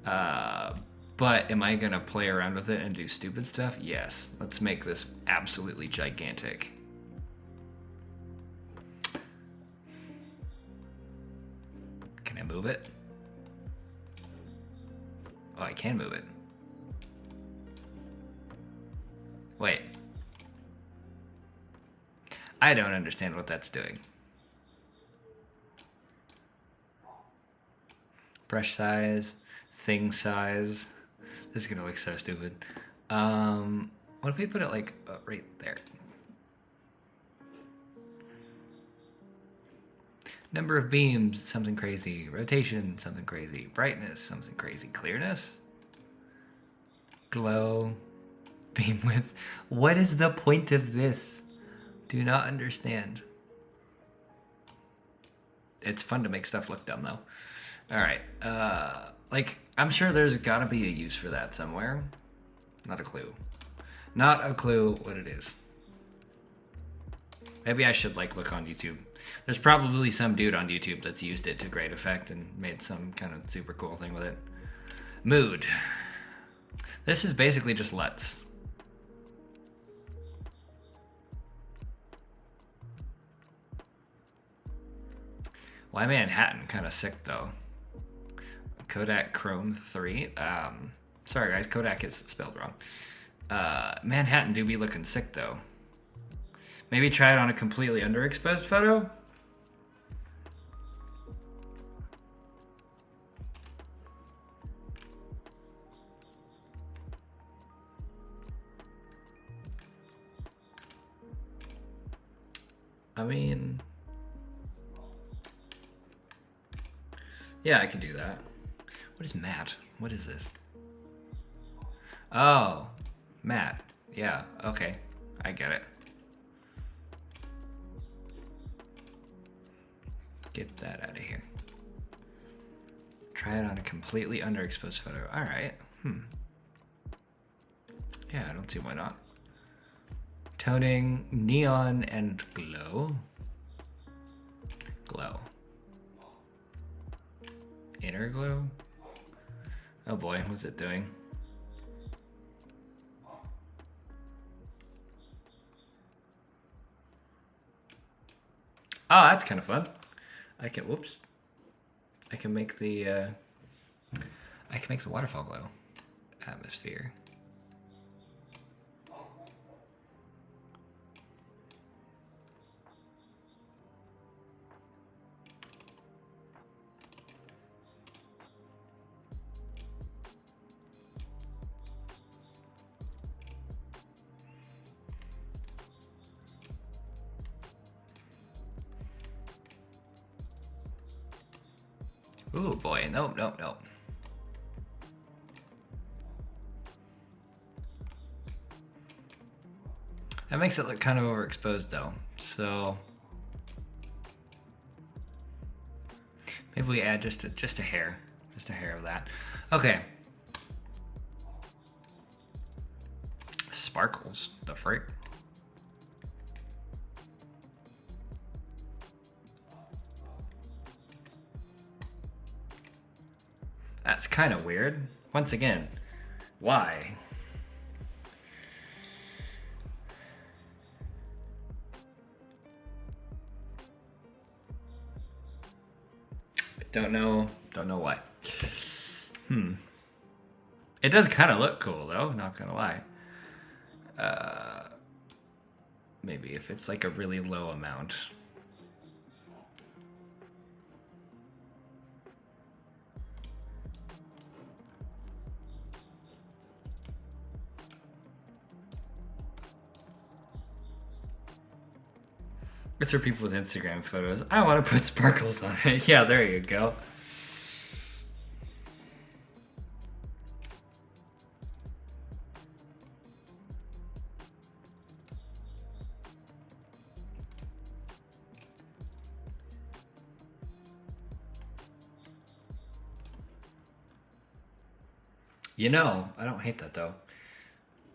But am I gonna play around with it and do stupid stuff? Yes. Let's make this absolutely gigantic. Can I move it? Oh, I can move it. Wait. I don't understand what that's doing. Brush size, thing size. This is gonna look so stupid. What if we put it like right there? Number of beams, something crazy. Rotation, something crazy. Brightness, something crazy. Clearness. Glow. Beam width. What is the point of this? Do not understand. It's fun to make stuff look dumb though. Alright. Like, I'm sure there's gotta be a use for that somewhere. Not a clue. Not a clue what it is. Maybe I should like look on YouTube. There's probably some dude on YouTube that's used it to great effect and made some kind of super cool thing with it. Mood. This is basically just LUTs. Why Manhattan? Kind of sick though. Kodak Chrome 3. Sorry guys, Kodak is spelled wrong. Manhattan do be looking sick though. Maybe try it on a completely underexposed photo. I mean, yeah, I can do that. What is matte? What is this? Oh, matte. Yeah, okay. I get it. Get that out of here. Try it on a completely underexposed photo. All right. Yeah, I don't see why not. Toning, neon, and glow. Glow. Inner glow? Oh boy, what's it doing? Oh, that's kind of fun. I can, whoops. I can make the waterfall glow. Atmosphere. Ooh boy, nope, nope, nope. That makes it look kind of overexposed though, so maybe we add just a hair of that. Okay. Sparkles, the frick? That's kind of weird. Once again, why? Don't know why. It does kind of look cool though, not gonna lie. Maybe if it's like a really low amount. It's for people with Instagram photos. I want to put sparkles on it. Yeah, there you go. You know, I don't hate that though.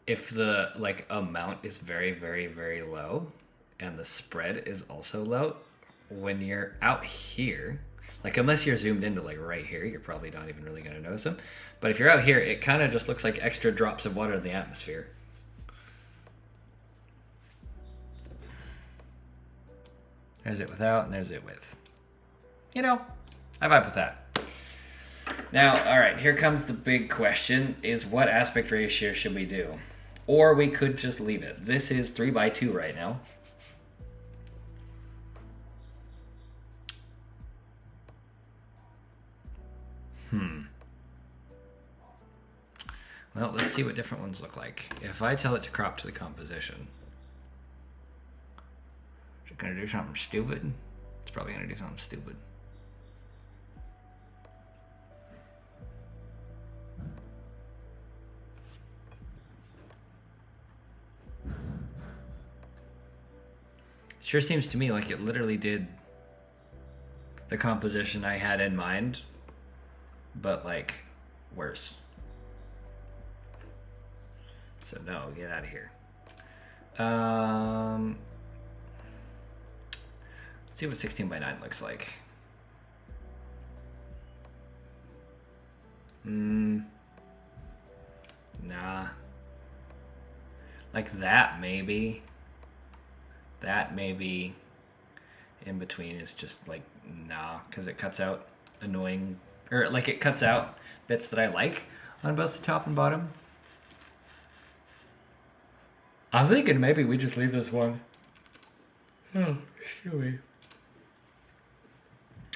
If the like amount is very, very, very low and the spread is also low, when you're out here, like unless you're zoomed into like right here, you're probably not even really gonna notice them. But if you're out here, it kind of just looks like extra drops of water in the atmosphere. There's it without and there's it with. You know, I vibe with that. Now, all right, here comes the big question, is what aspect ratio should we do? Or we could just leave it. This is 3:2 right now. Well, let's see what different ones look like. If I tell it to crop to the composition, is it gonna do something stupid? It's probably gonna do something stupid. Sure seems to me like it literally did the composition I had in mind, but like worse. So no, get out of here. Let's see what 16:9 looks like. Nah. Like that maybe. That maybe in between is just like nah, because it cuts out annoying, or like it cuts out bits that I like on both the top and bottom. I'm thinking maybe we just leave this one. Oh, should we?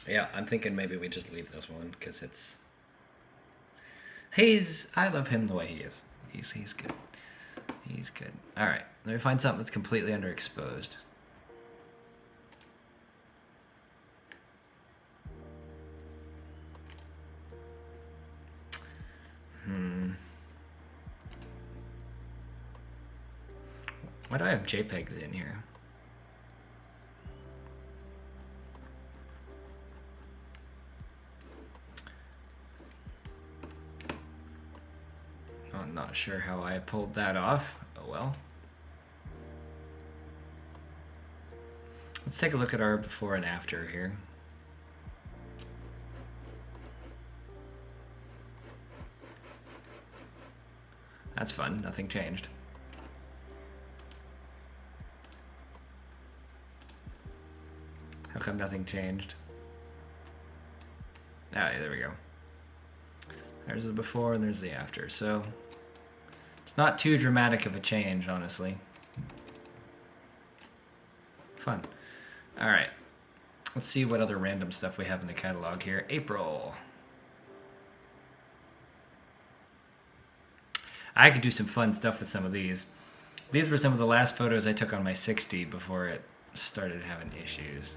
Yeah, I'm thinking maybe we just leave this one because it's. I love him the way he is. He's good. He's good. All right, let me find something that's completely underexposed. Why do I have JPEGs in here? I'm not sure how I pulled that off. Oh well. Let's take a look at our before and after here. That's fun, nothing changed. How come nothing changed? Ah, there we go. There's the before and there's the after, so it's not too dramatic of a change, honestly. Fun. All right, let's see what other random stuff we have in the catalog here. April. I could do some fun stuff with some of these. These were some of the last photos I took on my 60 before it started having issues.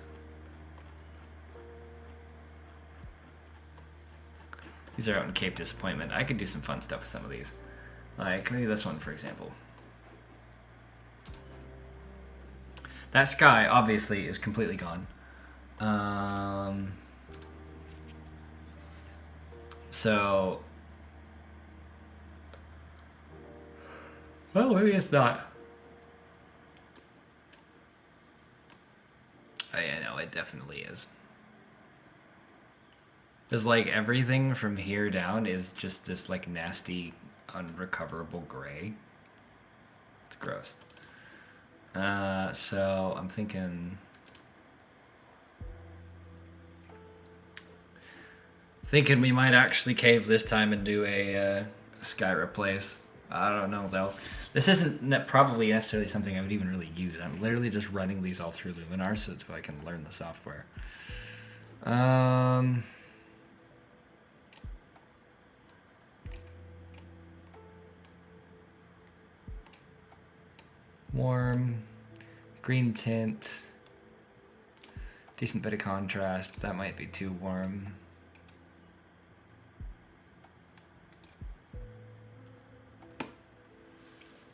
These are out in Cape Disappointment. I could do some fun stuff with some of these. Like maybe this one, for example. That sky, obviously, is completely gone. So... well, maybe it's not. Oh yeah, no, it definitely is. Because like everything from here down is just this like nasty, unrecoverable gray. It's gross. So I'm thinking we might actually cave this time and do a sky replace. I don't know though. This isn't probably necessarily something I would even really use. I'm literally just running these all through Luminar so I can learn the software. Warm, green tint, decent bit of contrast. That might be too warm.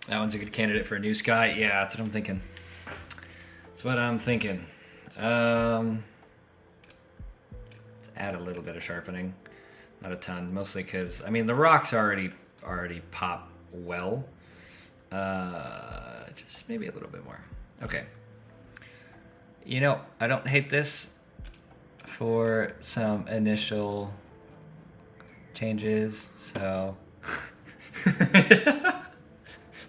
That one's a good candidate for a new sky. Yeah, that's what I'm thinking. That's what I'm thinking. Let's add a little bit of sharpening. Not a ton, mostly because, I mean, the rocks already pop well. Just maybe a little bit more. Okay. You know, I don't hate this for some initial changes, so...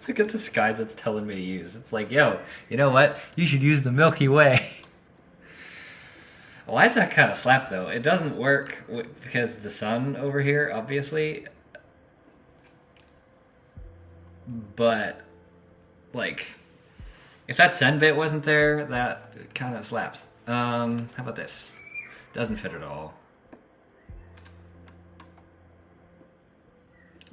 Look at the skies it's telling me to use. It's like, yo, you know what? You should use the Milky Way. Why is that kind of slap, though? It doesn't work because the sun over here, obviously. But, like, if that send bit wasn't there, that kind of slaps. How about this? Doesn't fit at all.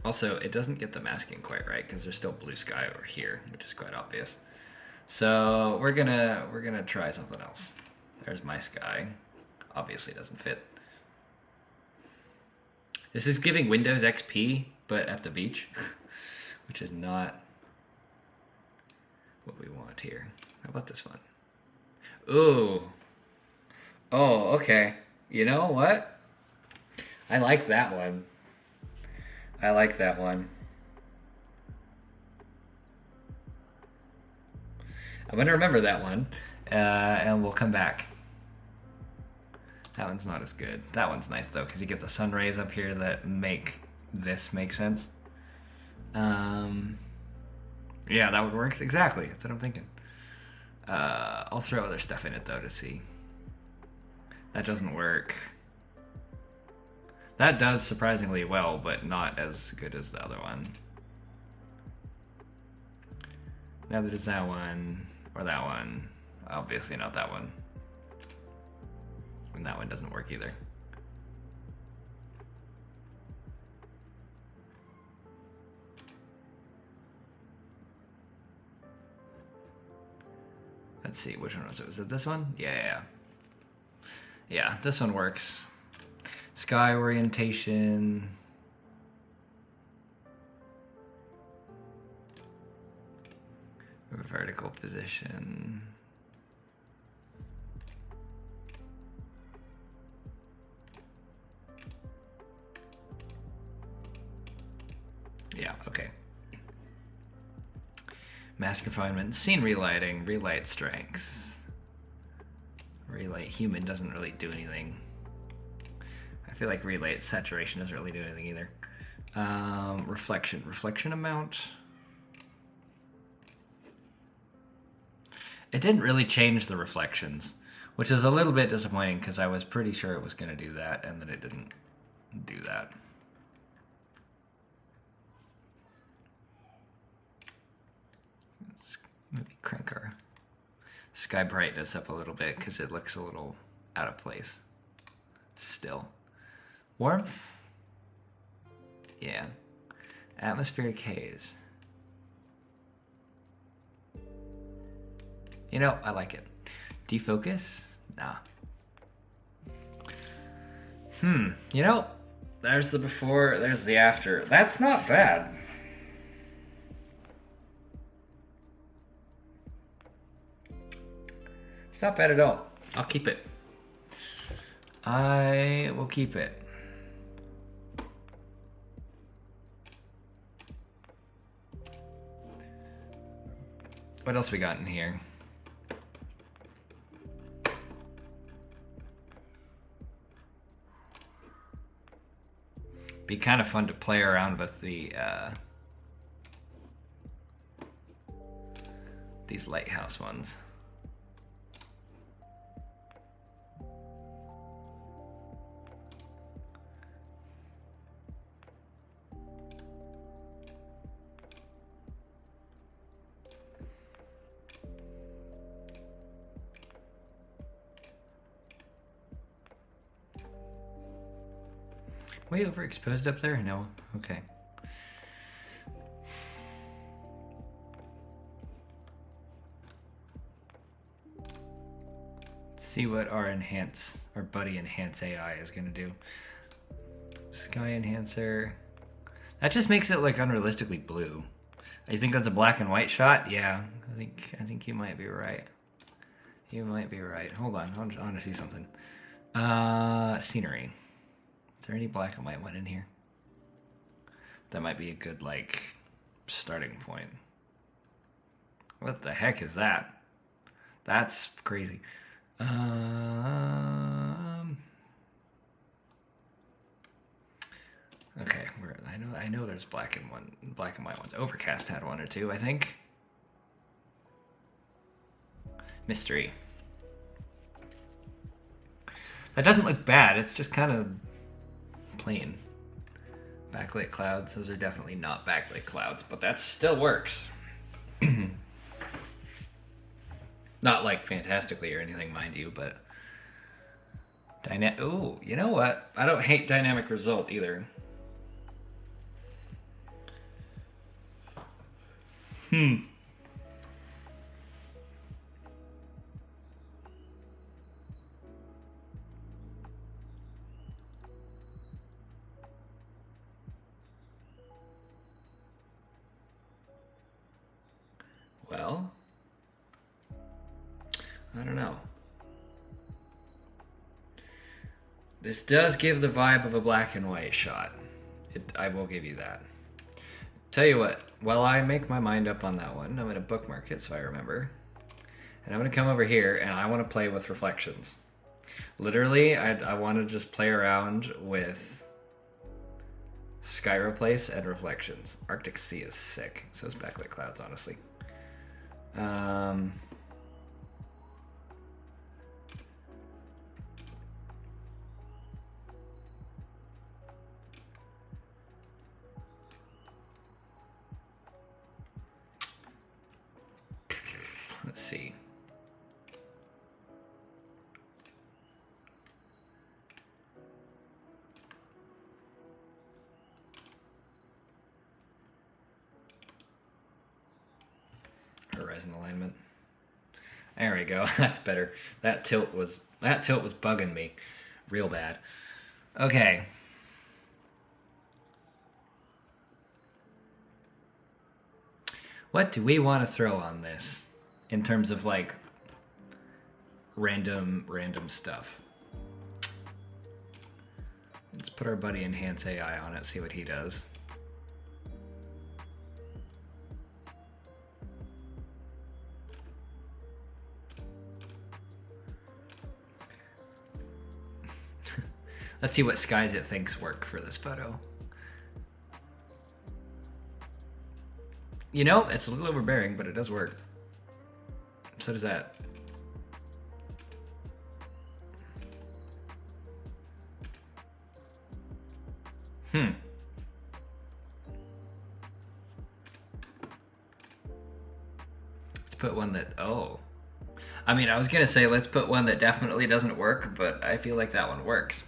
Also, it doesn't get the masking quite right because there's still blue sky over here, which is quite obvious. So we're gonna try something else. There's my sky. Obviously doesn't fit. This is giving Windows XP, but at the beach, which is not what we want here. How about this one? Ooh. Oh, okay. You know what? I like that one. I like that one. I'm going to remember that one, and we'll come back. That one's not as good. That one's nice, though, because you get the sun rays up here that make this make sense. Yeah, that would work. Exactly. That's what I'm thinking. I'll throw other stuff in it, though, to see. That doesn't work. That does surprisingly well, but not as good as the other one. Now that it's that one, or that one. Obviously not that one. And that one doesn't work either. Let's see, which one was it? Was it this one? Yeah, this one works. Sky orientation. particle position. Yeah, okay. Mask refinement, scene relighting, relight strength. Relight human doesn't really do anything. I feel like relight saturation doesn't really do anything either. Reflection amount. It didn't really change the reflections, which is a little bit disappointing because I was pretty sure it was going to do that, and then it didn't do that. Let's maybe crank our sky brightness up a little bit because it looks a little out of place still. Warmth? Yeah. Atmospheric haze. You know, I like it. Defocus? Nah. You know, there's the before, there's the after. That's not bad. It's not bad at all. I'll keep it. I will keep it. What else we got in here? Be kind of fun to play around with the these lighthouse ones. Way overexposed up there? No? Okay. Let's see what our buddy enhance AI is gonna do. Sky enhancer. That just makes it like unrealistically blue. You think that's a black and white shot? Yeah, I think you might be right. You might be right. Hold on, I want to see something. Scenery. Is there any black and white one in here? That might be a good, like, starting point. What the heck is that? That's crazy. Okay, I know there's black and white ones. Overcast had one or two, I think. Mystery. That doesn't look bad. It's just kind of plain. Backlit clouds, those are definitely not backlit clouds, but that still works. Not like fantastically or anything, mind you, but ooh, you know what? I don't hate dynamic result either. Well, I don't know. This does give the vibe of a black and white shot. I will give you that. Tell you what, while I make my mind up on that one, I'm going to bookmark it so I remember. And I'm going to come over here and I want to play with reflections. Literally, I want to just play around with sky replace and reflections. Arctic Sea is sick. So is backlit clouds, honestly. Let's see. Horizon alignment. There we go. That's better. That tilt was bugging me real bad. Okay. What do we want to throw on this? in terms of like random stuff. Let's put our buddy Enhance AI on it, see what he does. Let's see what skies it thinks work for this photo. You know, it's a little overbearing, but it does work. So does that. Let's put one that, oh. I mean, I was gonna say let's put one that definitely doesn't work, but I feel like that one works.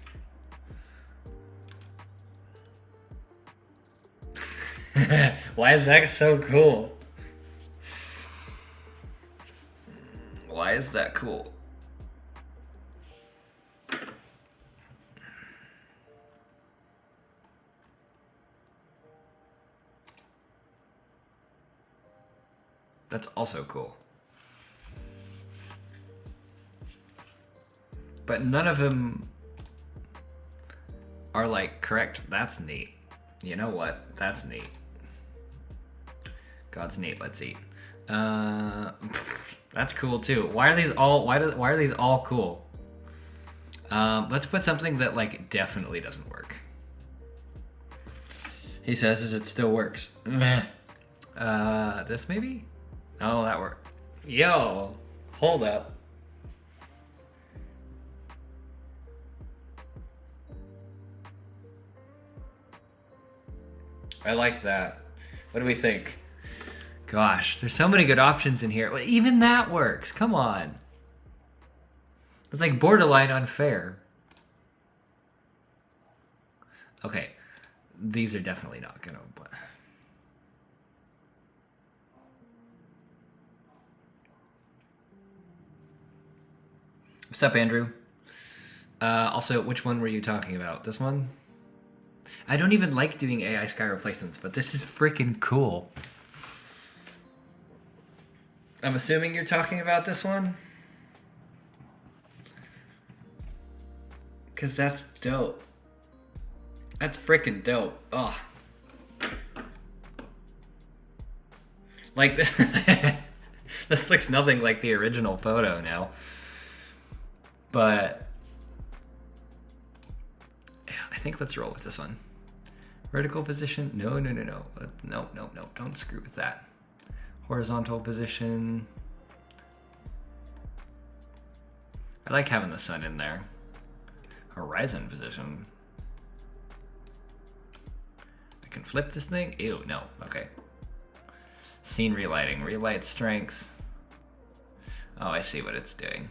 Why is that so cool? Why is that cool? That's also cool. But none of them are like correct. That's neat. You know what? That's neat. God's neat. Let's eat. That's cool too. Why are these all? Why are these all cool? Let's put something that like definitely doesn't work. He says it still works. Meh. This maybe? Oh, that worked. Yo, hold up. I like that. What do we think? Gosh, there's so many good options in here. Even that works. Come on. It's like borderline unfair. Okay, these are definitely not gonna. What's up, Andrew? Also, which one were you talking about? This one? I don't even like doing AI sky replacements, but this is freaking cool. I'm assuming you're talking about this one? Because that's dope. That's freaking dope. Oh. Like, this looks nothing like the original photo now. But yeah, I think let's roll with this one. Vertical position. No. No. Don't screw with that. Horizontal position. I like having the sun in there. Horizon position. I can flip this thing. Ew, no. Okay. Scene relighting. Relight strength. Oh, I see what it's doing.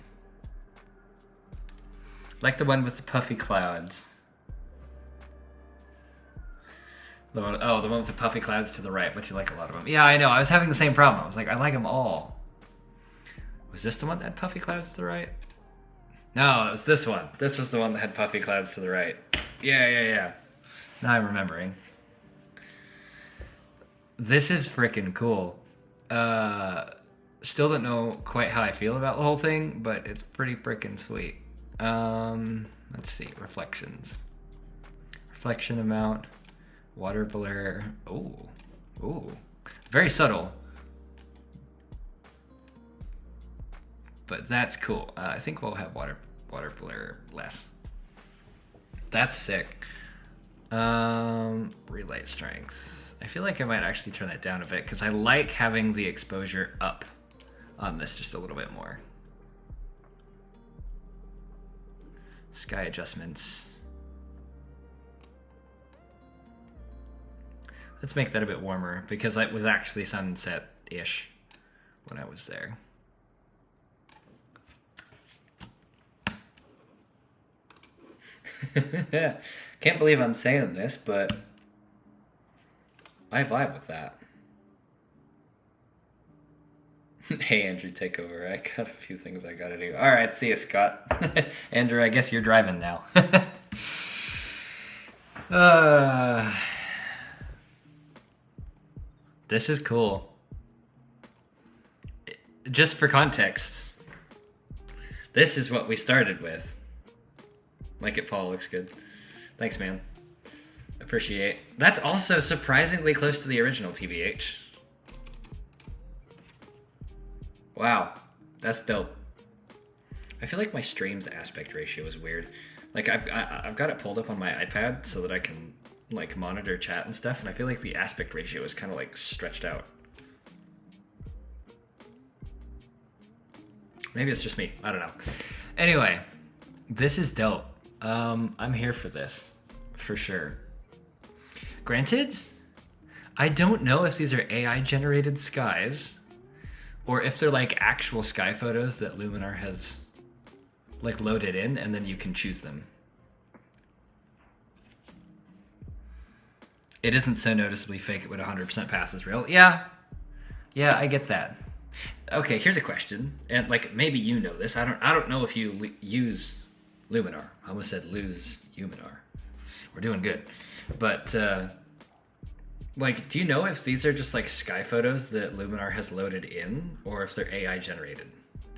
Like the one with the puffy clouds. The one with the puffy clouds to the right, but you like a lot of them. Yeah, I know. I was having the same problem. I was like, I like them all. Was this the one that had puffy clouds to the right? No, it was this one. This was the one that had puffy clouds to the right. Yeah. Now I'm remembering. This is freaking cool. Still don't know quite how I feel about the whole thing, but it's pretty freaking sweet. Let's see, reflections. Reflection amount, water blur. Ooh, very subtle. But that's cool. I think we'll have water blur less. That's sick. Relight strength. I feel like I might actually turn that down a bit because I like having the exposure up on this just a little bit more. Sky adjustments. Let's make that a bit warmer because it was actually sunset-ish when I was there. Can't believe I'm saying this, but I vibe with that. Hey, Andrew, take over. I got a few things I gotta do. All right, see you, Scott. Andrew, I guess you're driving now. This is cool. just for context, this is what we started with. Like it, Paul. Looks good. Thanks, man. Appreciate. That's also surprisingly close to the original TBH. Wow, that's dope. I feel like my stream's aspect ratio is weird. Like I've got it pulled up on my iPad so that I can like monitor chat and stuff, and I feel like the aspect ratio is kind of like stretched out. Maybe it's just me. I don't know. Anyway, this is dope. I'm here for this, for sure. Granted, I don't know if these are AI generated skies or if they're like actual sky photos that Luminar has like loaded in and then you can choose them. It isn't so noticeably fake it would 100% pass as real. Yeah, I get that. Okay, here's a question, and like maybe you know this. I don't know if you use Luminar. I almost said lose Luminar. We're doing good, but like, do you know if these are just like sky photos that Luminar has loaded in, or if they're AI generated?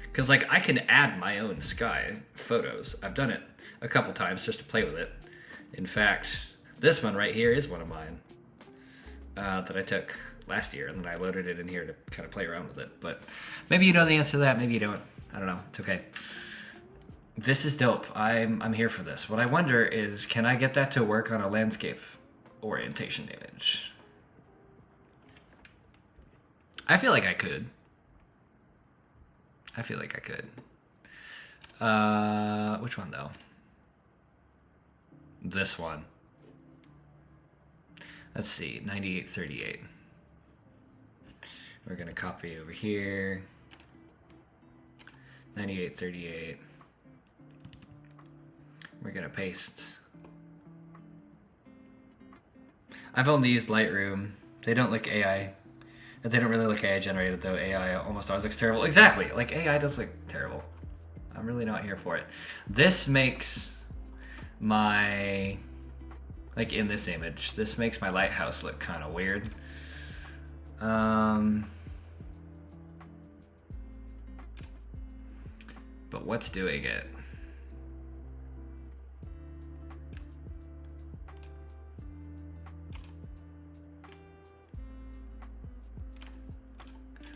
Because like I can add my own sky photos. I've done it a couple times just to play with it. In fact, this one right here is one of mine that I took last year, and then I loaded it in here to kind of play around with it. But maybe you know the answer to that, maybe you don't. I don't know. It's okay. This is dope. I'm here for this. What I wonder is, can I get that to work on a landscape orientation image? I feel like I could. Which one though? This one. Let's see, 9838. We're gonna copy over here. 9838. We're gonna paste. I've only used Lightroom. They don't look AI. They don't really look AI generated though. AI almost always looks terrible. Exactly, like AI does look terrible. I'm really not here for it. This makes my, like in this image, this makes my lighthouse look kind of weird. But what's doing it?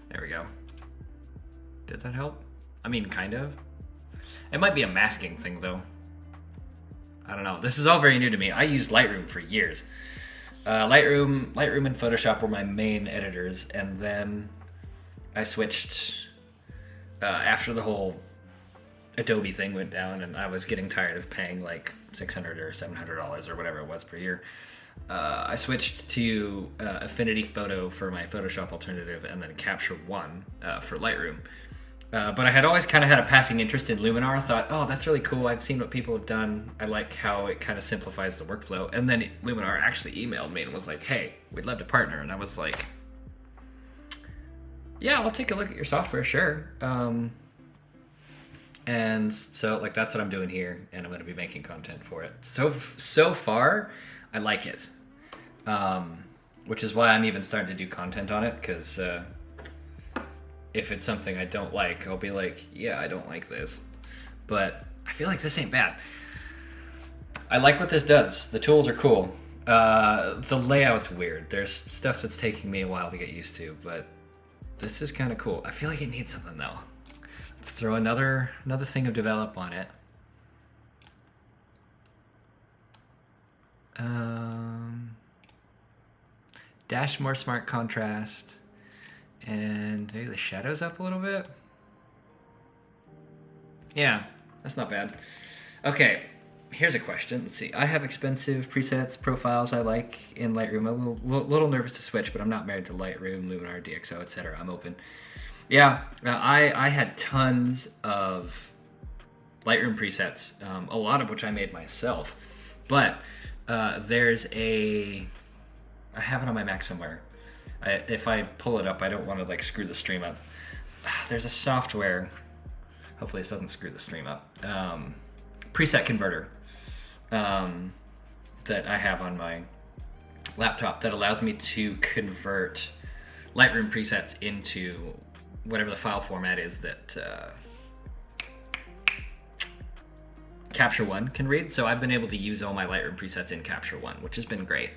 There we go. Did that help? I mean, kind of. It might be a masking thing though. I don't know. This is all very new to me. I used Lightroom for years. Lightroom and Photoshop were my main editors, and then I switched after the whole Adobe thing went down, and I was getting tired of paying like $600 or $700 or whatever it was per year. I switched to Affinity Photo for my Photoshop alternative, and then Capture One for Lightroom. But I had always kind of had a passing interest in Luminar. I thought, oh, that's really cool. I've seen what people have done. I like how it kind of simplifies the workflow. And then Luminar actually emailed me and was like, hey, we'd love to partner. And I was like, yeah, I'll take a look at your software, sure. And so like that's what I'm doing here, and I'm going to be making content for it. So far, I like it, which is why I'm even starting to do content on it, because if it's something I don't like, I'll be like, yeah, I don't like this. But I feel like this ain't bad. I like what this does. The tools are cool. The layout's weird. There's stuff that's taking me a while to get used to, but this is kind of cool. I feel like it needs something though. Let's throw another thing of develop on it. Dash more smart contrast. And maybe the shadows up a little bit. Yeah, that's not bad. Okay, here's a question. Let's see. I have expensive presets, profiles I like in Lightroom. I'm a little nervous to switch, but I'm not married to Lightroom, Luminar, DxO, etc. I'm open. Yeah, I had tons of Lightroom presets, a lot of which I made myself. But there's I have it on my Mac somewhere. If I pull it up, I don't want to like screw the stream up. There's a software, hopefully this doesn't screw the stream up, preset converter that I have on my laptop that allows me to convert Lightroom presets into whatever the file format is that Capture One can read. So I've been able to use all my Lightroom presets in Capture One, which has been great.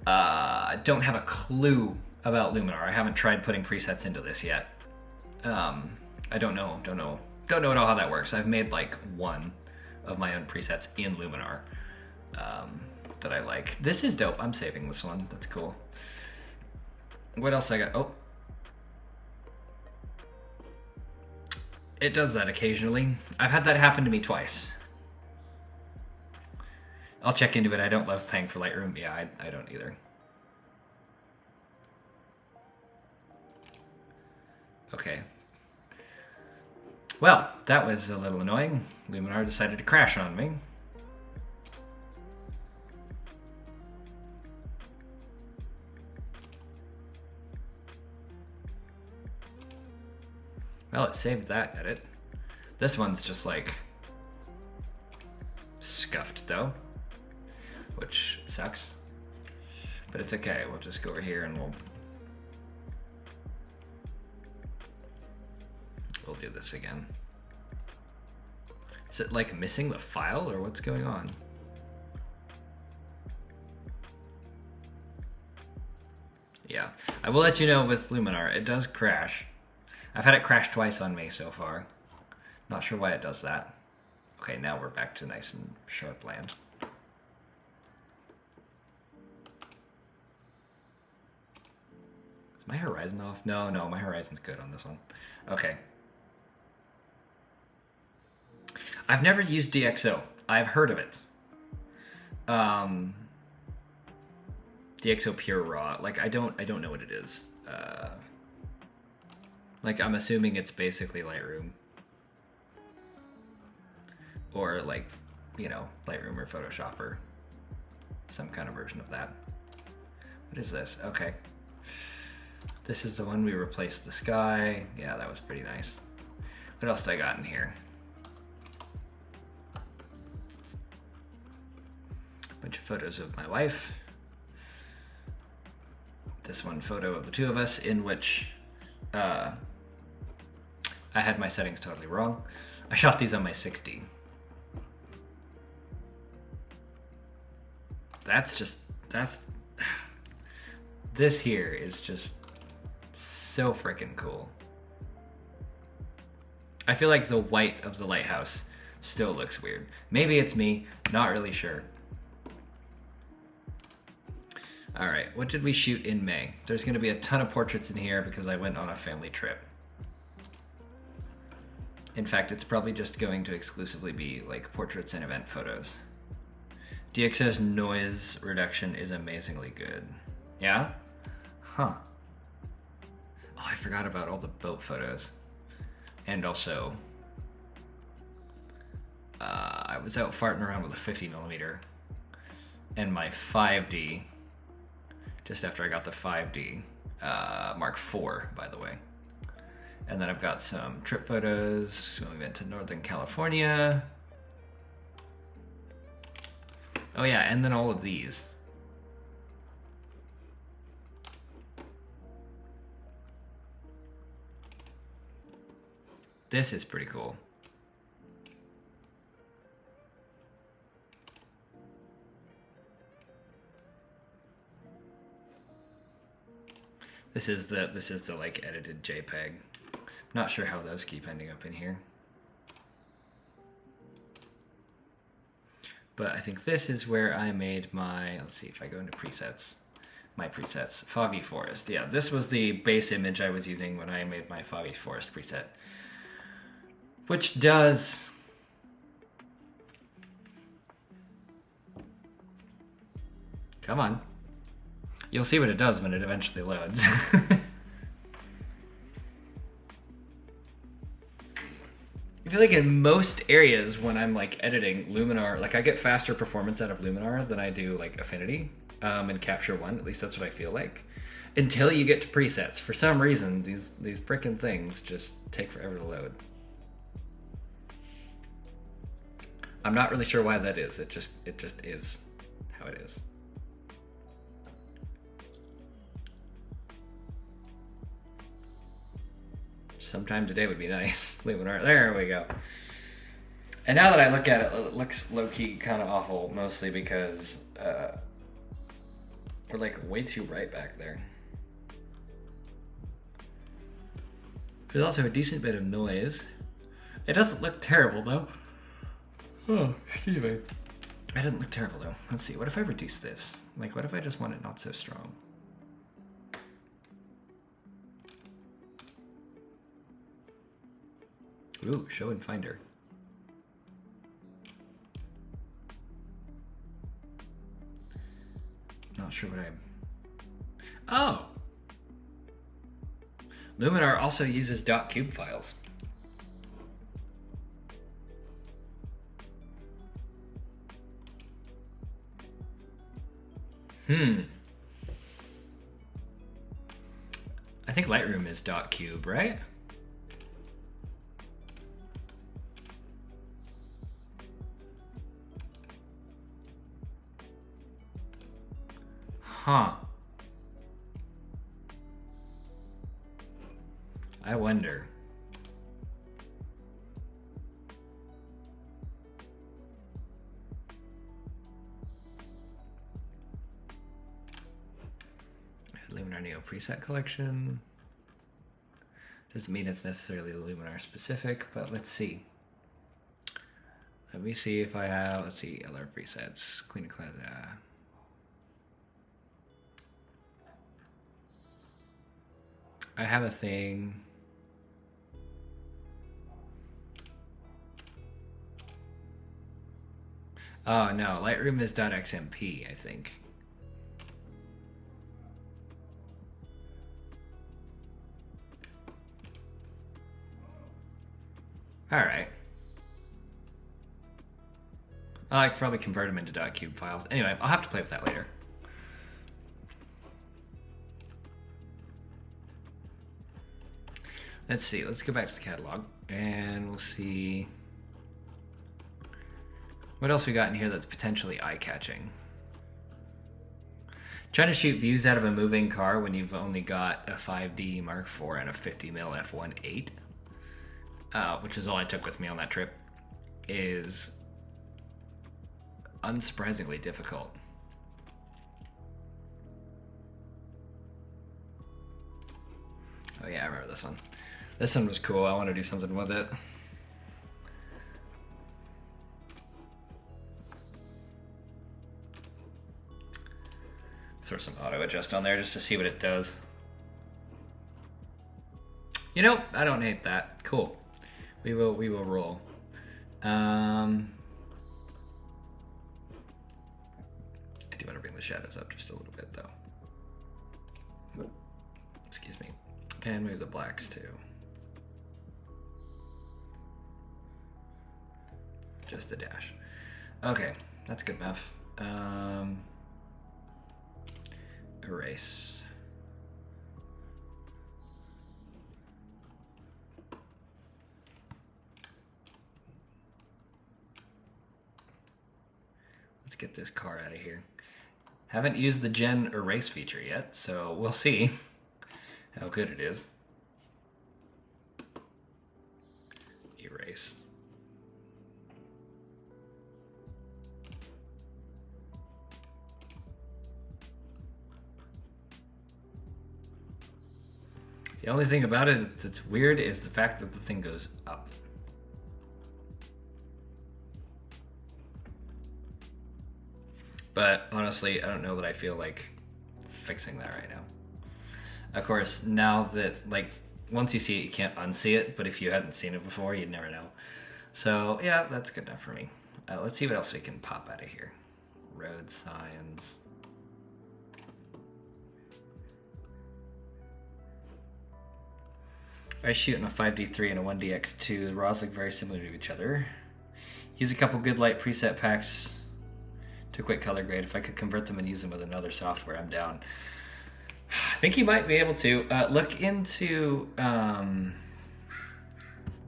I don't have a clue about Luminar. I haven't tried putting presets into this yet. I don't know at all how that works. I've made like one of my own presets in Luminar that I like. This is dope. I'm saving this one. That's cool. What else I got? Oh. It does that occasionally. I've had that happen to me twice. I'll check into it. I don't love paying for Lightroom. Yeah, I don't either. Okay. Well, that was a little annoying. Luminar decided to crash on me. Well, it saved that edit. This one's just like scuffed though, which sucks. But it's okay. We'll just go over here and we'll do this again. Is it like missing the file or what's going on? Yeah, I will let you know with Luminar, it does crash. I've had it crash twice on me so far. Not sure why it does that. Okay, now we're back to nice and sharp land. Is my horizon off? No, my horizon's good on this one. Okay. I've never used DxO. I've heard of it. DxO Pure Raw. Like I don't know what it is. Like I'm assuming it's basically Lightroom. Or like, you know, Lightroom or Photoshop or some kind of version of that. What is this? Okay. This is the one we replaced the sky. Yeah, that was pretty nice. What else did I got in here? Bunch of photos of my wife. This one photo of the two of us in which I had my settings totally wrong. I shot these on my 60. This here is just so freaking cool. I feel like the white of the lighthouse still looks weird. Maybe it's me, not really sure. All right, what did we shoot in May? There's gonna be a ton of portraits in here because I went on a family trip. In fact, it's probably just going to exclusively be like portraits and event photos. DxO's noise reduction is amazingly good. Yeah? Huh. Oh, I forgot about all the boat photos. And also, I was out farting around with a 50mm and my 5D, just after I got the 5D, Mark IV, by the way. And then I've got some trip photos when we went to Northern California. Oh yeah, and then all of these. This is pretty cool. This is the like edited JPEG. Not sure how those keep ending up in here. But I think this is where I made my, let's see if I go into presets, my presets, Foggy Forest. Yeah, this was the base image I was using when I made my Foggy Forest preset, which does, come on. You'll see what it does when it eventually loads. I feel like in most areas when I'm like editing Luminar, like I get faster performance out of Luminar than I do like Affinity and Capture One. At least that's what I feel like. Until you get to presets, for some reason these frickin' things just take forever to load. I'm not really sure why that is. It just is how it is. sometime today would be nice. Luminar, there we go. And now that I look at it, it looks low-key kind of awful, mostly because we're like way too bright back there. There's also a decent bit of noise. It doesn't look terrible though. Oh, excuse me. It doesn't look terrible though. Let's see, what if I reduce this? Like, what if I just want it not so strong? Ooh, show and finder. Not sure what I'm... Oh! Luminar also uses .cube files. I think Lightroom is .cube, right? Huh. I wonder. Luminar Neo preset collection. Doesn't mean it's necessarily Luminar specific, but let's see. Let me see if I have, let's see, LR presets, clean and cleanse. I have a thing. Oh no, Lightroom is .xmp, I think. All right. I could probably convert them into .cube files. Anyway, I'll have to play with that later. Let's see, let's go back to the catalog and we'll see what else we got in here that's potentially eye-catching. Trying to shoot views out of a moving car when you've only got a 5D Mark IV and a 50mm f1.8, which is all I took with me on that trip, is unsurprisingly difficult. Oh yeah, I remember this one. This one was cool. I want to do something with it. Throw some auto adjust on there just to see what it does. You know, I don't hate that. Cool. We will roll. I do want to bring the shadows up just a little bit though. Excuse me. And move the blacks too. Just a dash. Okay, that's good enough. Erase. Let's get this car out of here. Haven't used the Gen erase feature yet, so we'll see how good it is. Erase. The only thing about it that's weird is the fact that the thing goes up. But honestly, I don't know that I feel like fixing that right now. Of course, now that, like, once you see it, you can't unsee it, but if you hadn't seen it before, you'd never know. So, yeah, that's good enough for me. Let's see what else we can pop out of here. Road signs. I shoot in a 5D3 and a 1DX2. The RAWs look very similar to each other. Use a couple good light preset packs to quick color grade. If I could convert them and use them with another software, I'm down. I think you might be able to. Look into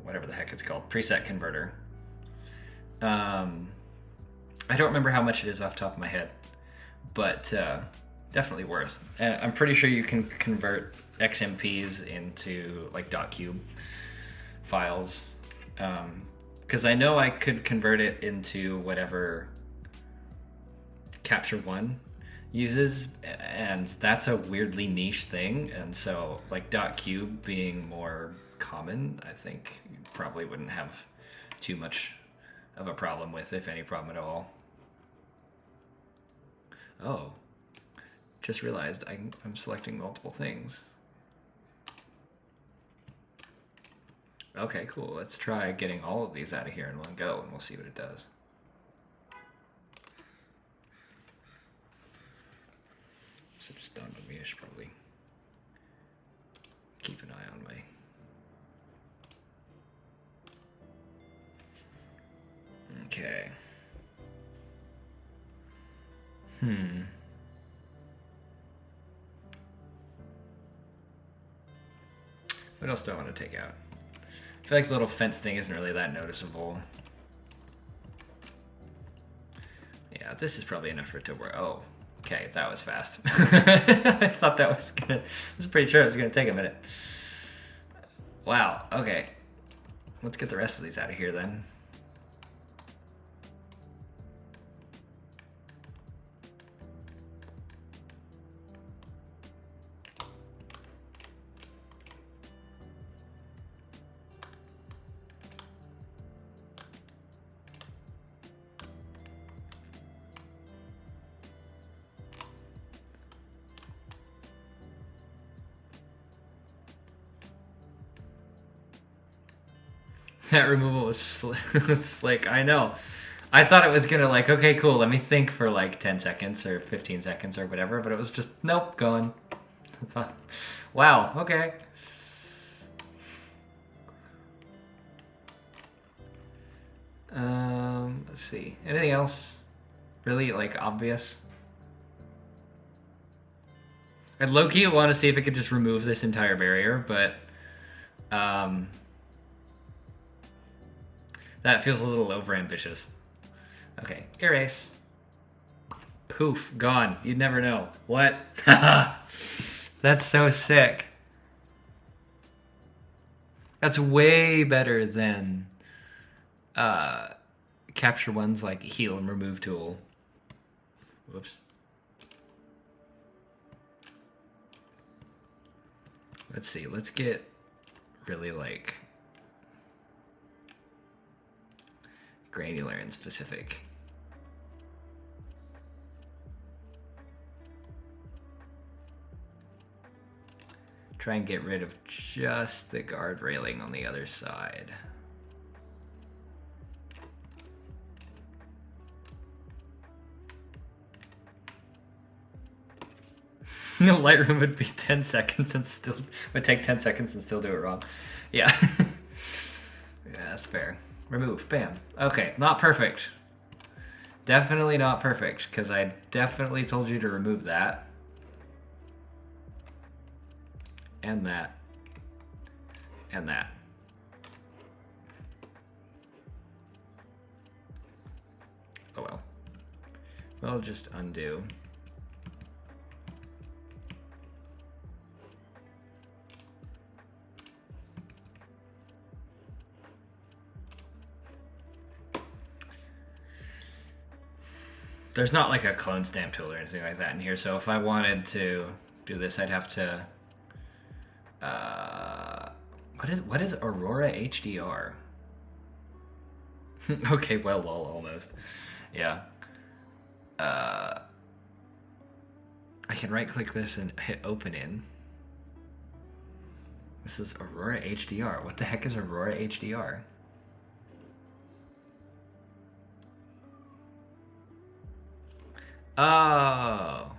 whatever the heck it's called, preset converter. I don't remember how much it is off the top of my head, but Definitely worth. I'm pretty sure you can convert XMPs into like .cube files, because I know I could convert it into whatever Capture One uses, and that's a weirdly niche thing. And so, like .cube being more common, I think you probably wouldn't have too much of a problem with, if any problem at all. Oh, just realized I'm selecting multiple things. Okay, cool. Let's try getting all of these out of here in one go, and we'll see what it does. So just dawned on me, I should probably keep an eye on my... Okay. What else do I want to take out? I feel like the little fence thing isn't really that noticeable. Yeah, this is probably enough for it to work. Oh, okay, that was fast. I thought that was gonna... I was pretty sure it was gonna take a minute. Wow, okay. Let's get the rest of these out of here then. That removal was slick. I know. I thought it was gonna like, okay, cool, let me think for like 10 seconds or 15 seconds or whatever, but it was just, nope, going. I thought, wow, okay. Let's see. Anything else really like obvious? I'd low-key want to see if it could just remove this entire barrier, but that feels a little overambitious. Okay, erase. Poof, gone. You'd never know. What? That's so sick. That's way better than Capture One's like heal and remove tool. Whoops. Let's see. Let's get really like granular and specific. Try and get rid of just the guard railing on the other side. No, Lightroom would be 10 seconds and still would take 10 seconds and still do it wrong. Yeah. Yeah, that's fair. Remove, bam. Okay, not perfect. Definitely not perfect, because I definitely told you to remove that. And that. And that. Oh well. We'll just undo. There's not like a clone stamp tool or anything like that in here, so if I wanted to do this, I'd have to... what is Aurora HDR? Okay, well, lol, almost. Yeah. I can right-click this and hit open in. This is Aurora HDR. What the heck is Aurora HDR? Oh.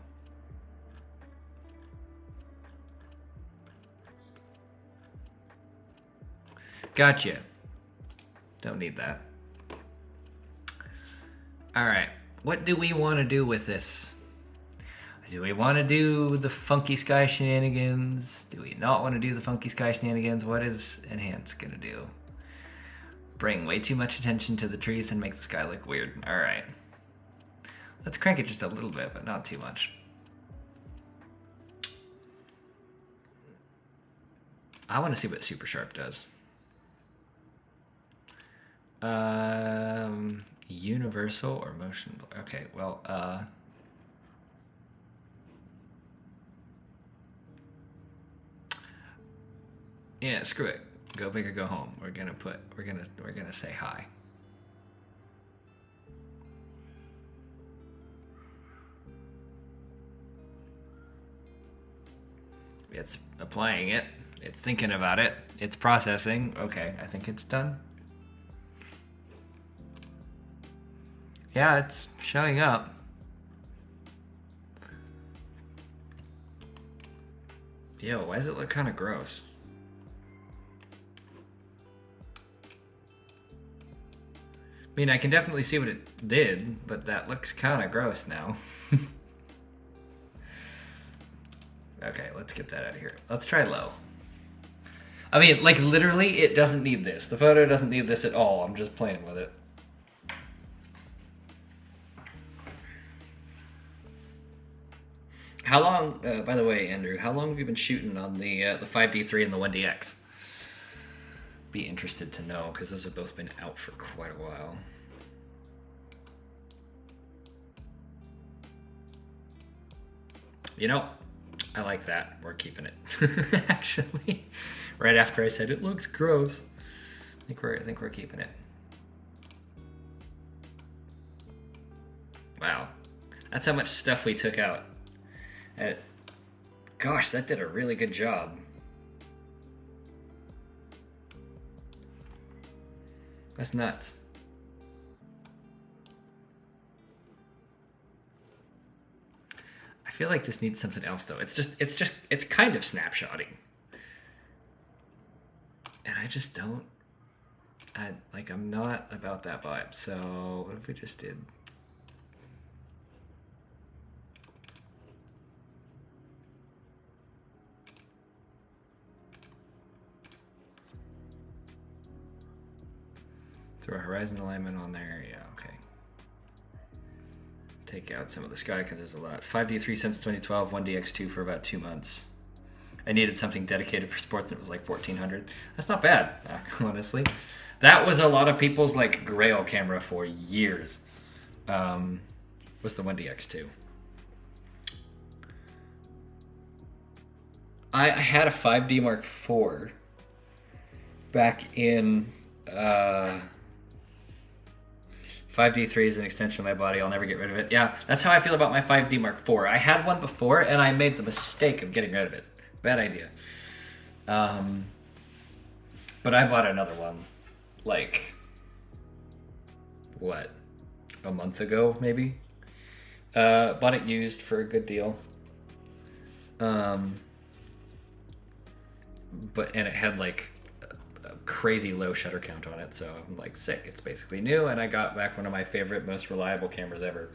Gotcha. Don't need that. All right. What do we want to do with this? Do we want to do the funky sky shenanigans? Do we not want to do the funky sky shenanigans? What is Enhance going to do? Bring way too much attention to the trees and make the sky look weird. All right. Let's crank it just a little bit, but not too much. I want to see what super sharp does. Universal or motion? Okay, well, yeah, screw it. Go big or go home. We're gonna say hi. It's applying it. It's thinking about it. It's processing. Okay, I think it's done. Yeah, it's showing up. Yo, why does it look kind of gross? I mean, I can definitely see what it did, but that looks kind of gross now. Okay, let's get that out of here. Let's try low. I mean, like, literally, it doesn't need this. The photo doesn't need this at all. I'm just playing with it. How long, by the way, Andrew, how long have you been shooting on the 5D3 and the 1DX? Be interested to know, because those have both been out for quite a while. You know, I like that. We're keeping it. Actually, right after I said it looks gross, I think we're keeping it. Wow, that's how much stuff we took out. Gosh, that did a really good job. That's nuts. I feel like this needs something else though. It's kind of snapshotting. And I just don't, I'm not about that vibe. So what if we just did? Throw a horizon alignment on there, yeah, okay. Take out some of the sky because there's a lot. 5D3 since 2012, 1DX2 for about 2 months. I needed something dedicated for sports and it was like 1400. That's not bad, honestly. That was a lot of people's like grail camera for years. Was the 1DX2. I had a 5D Mark IV back in 5D3 is an extension of my body. I'll never get rid of it. Yeah, that's how I feel about my 5D Mark IV. I had one before, and I made the mistake of getting rid of it. Bad idea. But I bought another one, like, what, a month ago, maybe? Bought it used for a good deal. And it had, like, crazy low shutter count on it, so I'm like sick. It's basically new, and I got back one of my favorite, most reliable cameras ever.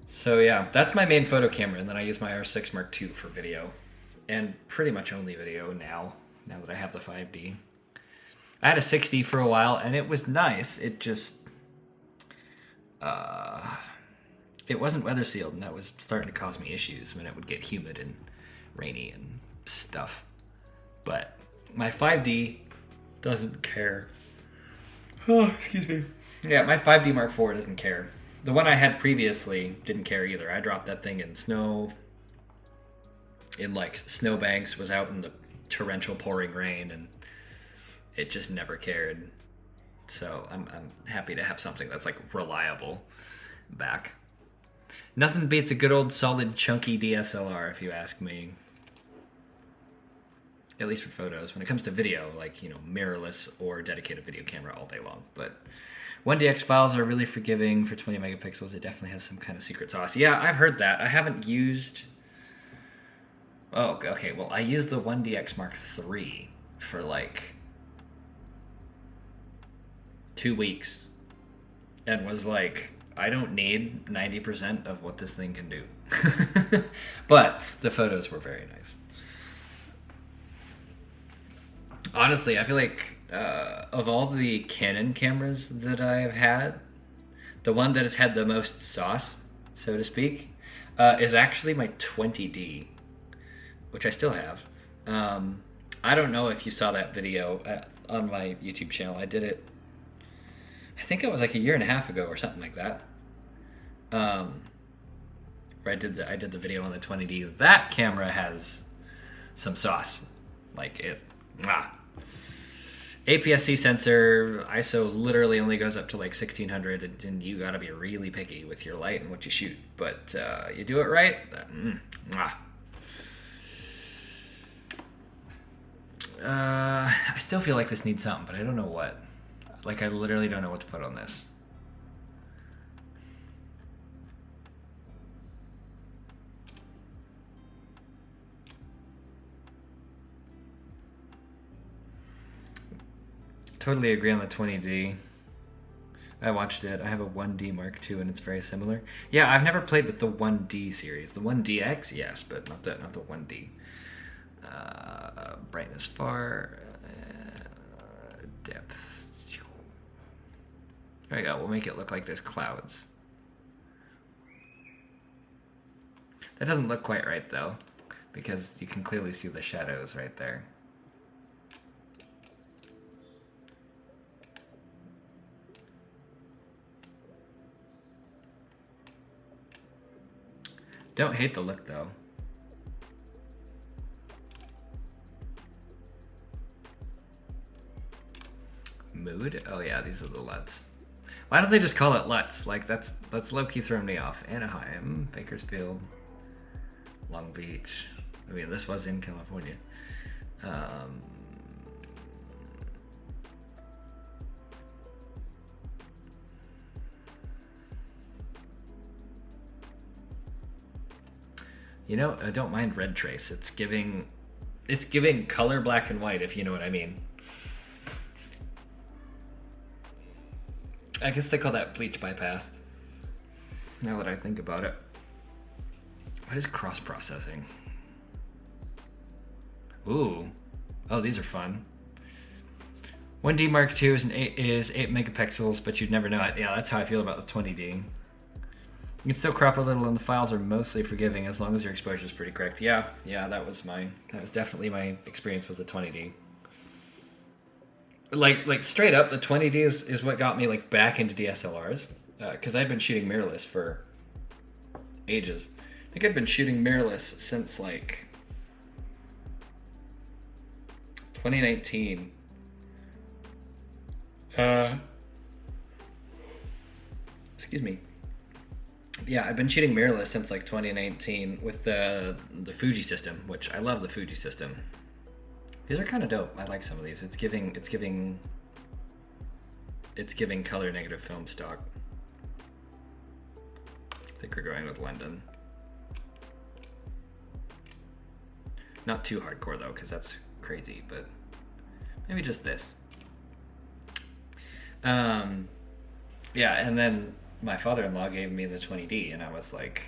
So yeah, that's my main photo camera, and then I use my R6 Mark II for video, and pretty much only video now that I have the 5D. I had a 6D for a while, and it was nice. It just it wasn't weather sealed, and that was starting to cause me issues when it would get humid and rainy and stuff. But my 5D doesn't care. Oh, excuse me. Yeah, my 5D Mark IV doesn't care. The one I had previously didn't care either. I dropped that thing in snow, in like snowbanks, was out in the torrential pouring rain, and it just never cared. So I'm happy to have something that's like reliable back. Nothing beats a good old solid chunky DSLR, if you ask me. At least for photos. When it comes to video, like, you know, mirrorless or dedicated video camera all day long. But 1DX files are really forgiving for 20 megapixels. It definitely has some kind of secret sauce. Yeah, I've heard that. I haven't used... Oh, okay. Well, I used the 1DX Mark III for like 2 weeks. And was like, I don't need 90% of what this thing can do. But the photos were very nice. Honestly, I feel like of all the Canon cameras that I've had, the one that has had the most sauce, so to speak, is actually my 20D, which I still have. I don't know if you saw that video on my YouTube channel. I did it, I think it was like a year and a half ago or something like that. Where I did the video on the 20D. That camera has some sauce. Like it, APS-C sensor, ISO literally only goes up to like 1600, and you gotta be really picky with your light and what you shoot. But you do it right, I still feel like this needs something, but I don't know what. Like, I literally don't know what to put on this. Totally agree on the 20D. I watched it. I have a 1D Mark II, and it's very similar. Yeah, I've never played with the 1D series. The 1DX, yes, but not the 1D. Brightness far, depth. There we go. We'll make it look like there's clouds. That doesn't look quite right though, because you can clearly see the shadows right there. Don't hate the look though. Mood? Oh yeah, these are the LUTs. Why don't they just call it LUTs? Like that's low-key throwing me off. Anaheim, Bakersfield, Long Beach. I mean, this was in California. You know, I don't mind red trace. It's giving color black and white, if you know what I mean. I guess they call that bleach bypass. Now that I think about it. What is cross processing? Ooh. Oh, these are fun. 1D Mark II is 8 megapixels, but you'd never know it. Yeah, that's how I feel about the 20D. You can still crop a little, and the files are mostly forgiving as long as your exposure is pretty correct. Yeah, that was definitely my experience with the 20D. Like straight up, the 20D is what got me like back into DSLRs, because I'd been shooting mirrorless for ages. I think I'd been shooting mirrorless since like 2019. Excuse me. Yeah, I've been shooting mirrorless since like 2019 with the Fuji system, which I love the Fuji system. These are kind of dope. I like some of these. It's giving color negative film stock. I think we're going with London. Not too hardcore though, because that's crazy, but maybe just this. Yeah, and then my father-in-law gave me the 20D, and I was like,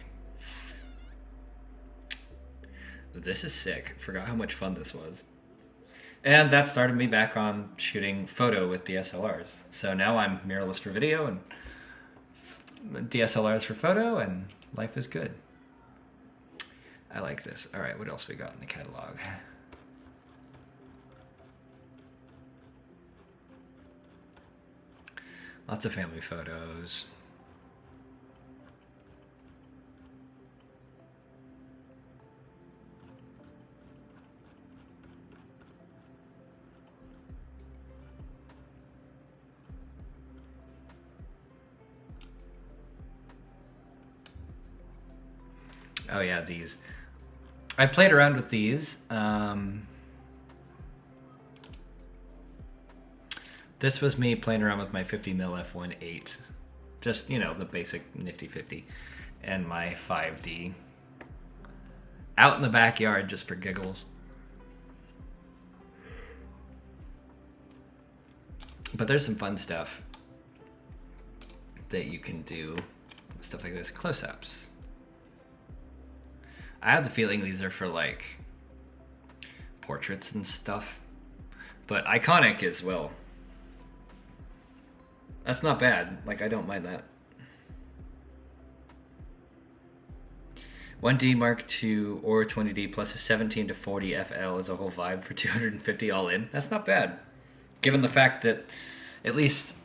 this is sick. Forgot how much fun this was. And that started me back on shooting photo with DSLRs. So now I'm mirrorless for video and DSLRs for photo, and life is good. I like this. All right, what else we got in the catalog? Lots of family photos. Oh yeah, these. I played around with these. This was me playing around with my 50mm f1.8. Just, you know, the basic nifty 50. And my 5D. Out in the backyard just for giggles. But there's some fun stuff that you can do. Stuff like this. Close-ups. I have the feeling these are for like portraits and stuff. But iconic as well. That's not bad. Like, I don't mind that. 1D Mark II or 20D plus a 17 to 40 FL is a whole vibe for 250 all in. That's not bad, given the fact that at least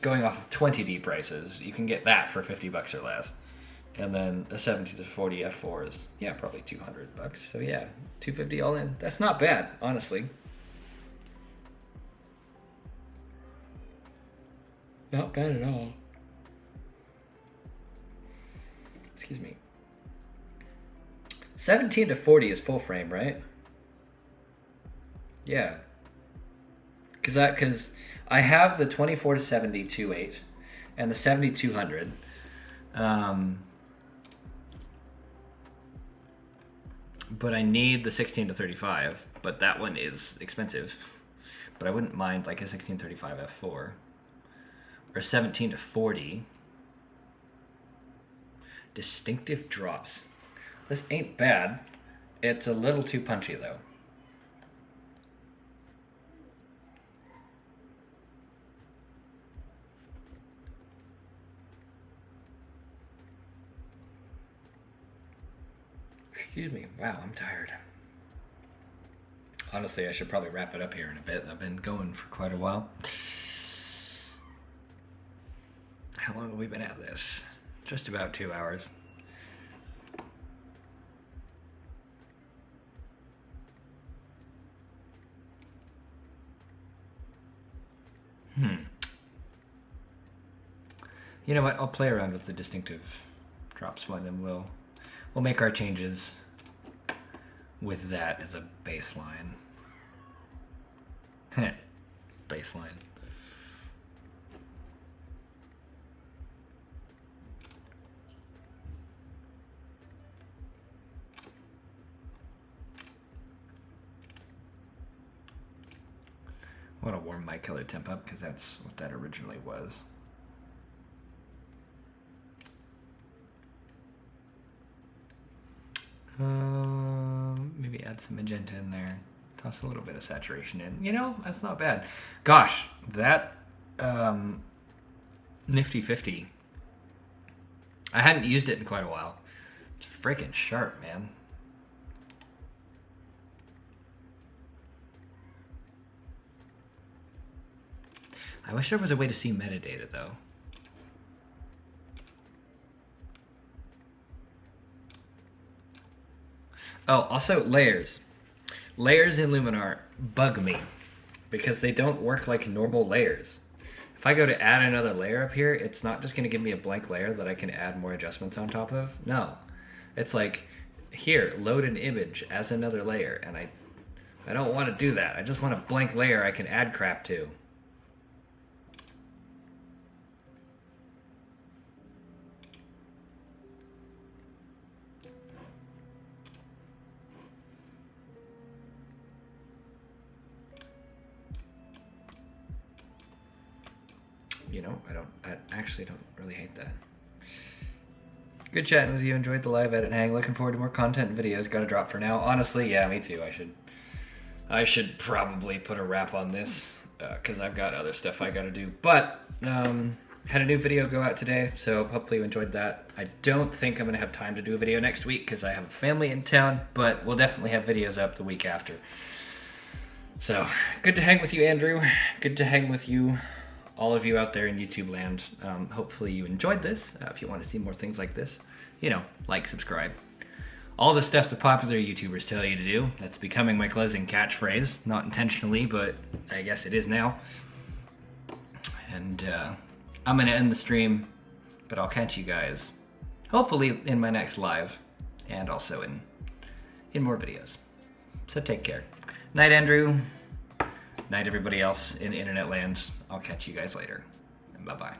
going off of 20D prices, you can get that for $50 or less. And then a 17 to 40 F4 is, yeah, probably $200. So yeah, 250 all in. That's not bad, honestly. Not bad at all. Excuse me. 17 to 40 is full frame, right? Yeah. Because I have the 24 to 70 2.8 and the 70-200. But I need the 16 to 35, but that one is expensive. But I wouldn't mind like a 1635 F4 or 17 to 40. Distinctive drops. This ain't bad. It's a little too punchy though. Excuse me. Wow, I'm tired. Honestly, I should probably wrap it up here in a bit. I've been going for quite a while. How long have we been at this? Just about 2 hours. You know what? I'll play around with the distinctive drops one, and we'll make our changes with that as a baseline. Baseline. I want to warm my color temp up because that's what that originally was. Maybe add some magenta in there. Toss a little bit of saturation in. You know, that's not bad. Gosh, that Nifty 50. I hadn't used it in quite a while. It's freaking sharp, man. I wish there was a way to see metadata though. Oh, also layers. Layers in Luminar bug me because they don't work like normal layers. If I go to add another layer up here, it's not just going to give me a blank layer that I can add more adjustments on top of. No. It's like, here, load an image as another layer, and I don't want to do that. I just want a blank layer I can add crap to. You know, I actually don't really hate that. Good chatting with you. Enjoyed the live edit hang. Looking forward to more content and videos. Got to drop for now. Honestly, yeah, me too. I should probably put a wrap on this because I've got other stuff I got to do. But had a new video go out today, so hopefully you enjoyed that. I don't think I'm going to have time to do a video next week because I have a family in town, but we'll definitely have videos up the week after. So, good to hang with you, Andrew. Good to hang with you, all of you out there in YouTube land. Hopefully you enjoyed this. If you want to see more things like this, you know, like, subscribe. All the stuff the popular YouTubers tell you to do. That's becoming my closing catchphrase. Not intentionally, but I guess it is now. And I'm going to end the stream, but I'll catch you guys hopefully in my next live and also in more videos. So take care. Night, Andrew. Night, everybody else in internet land. I'll catch you guys later. And bye-bye.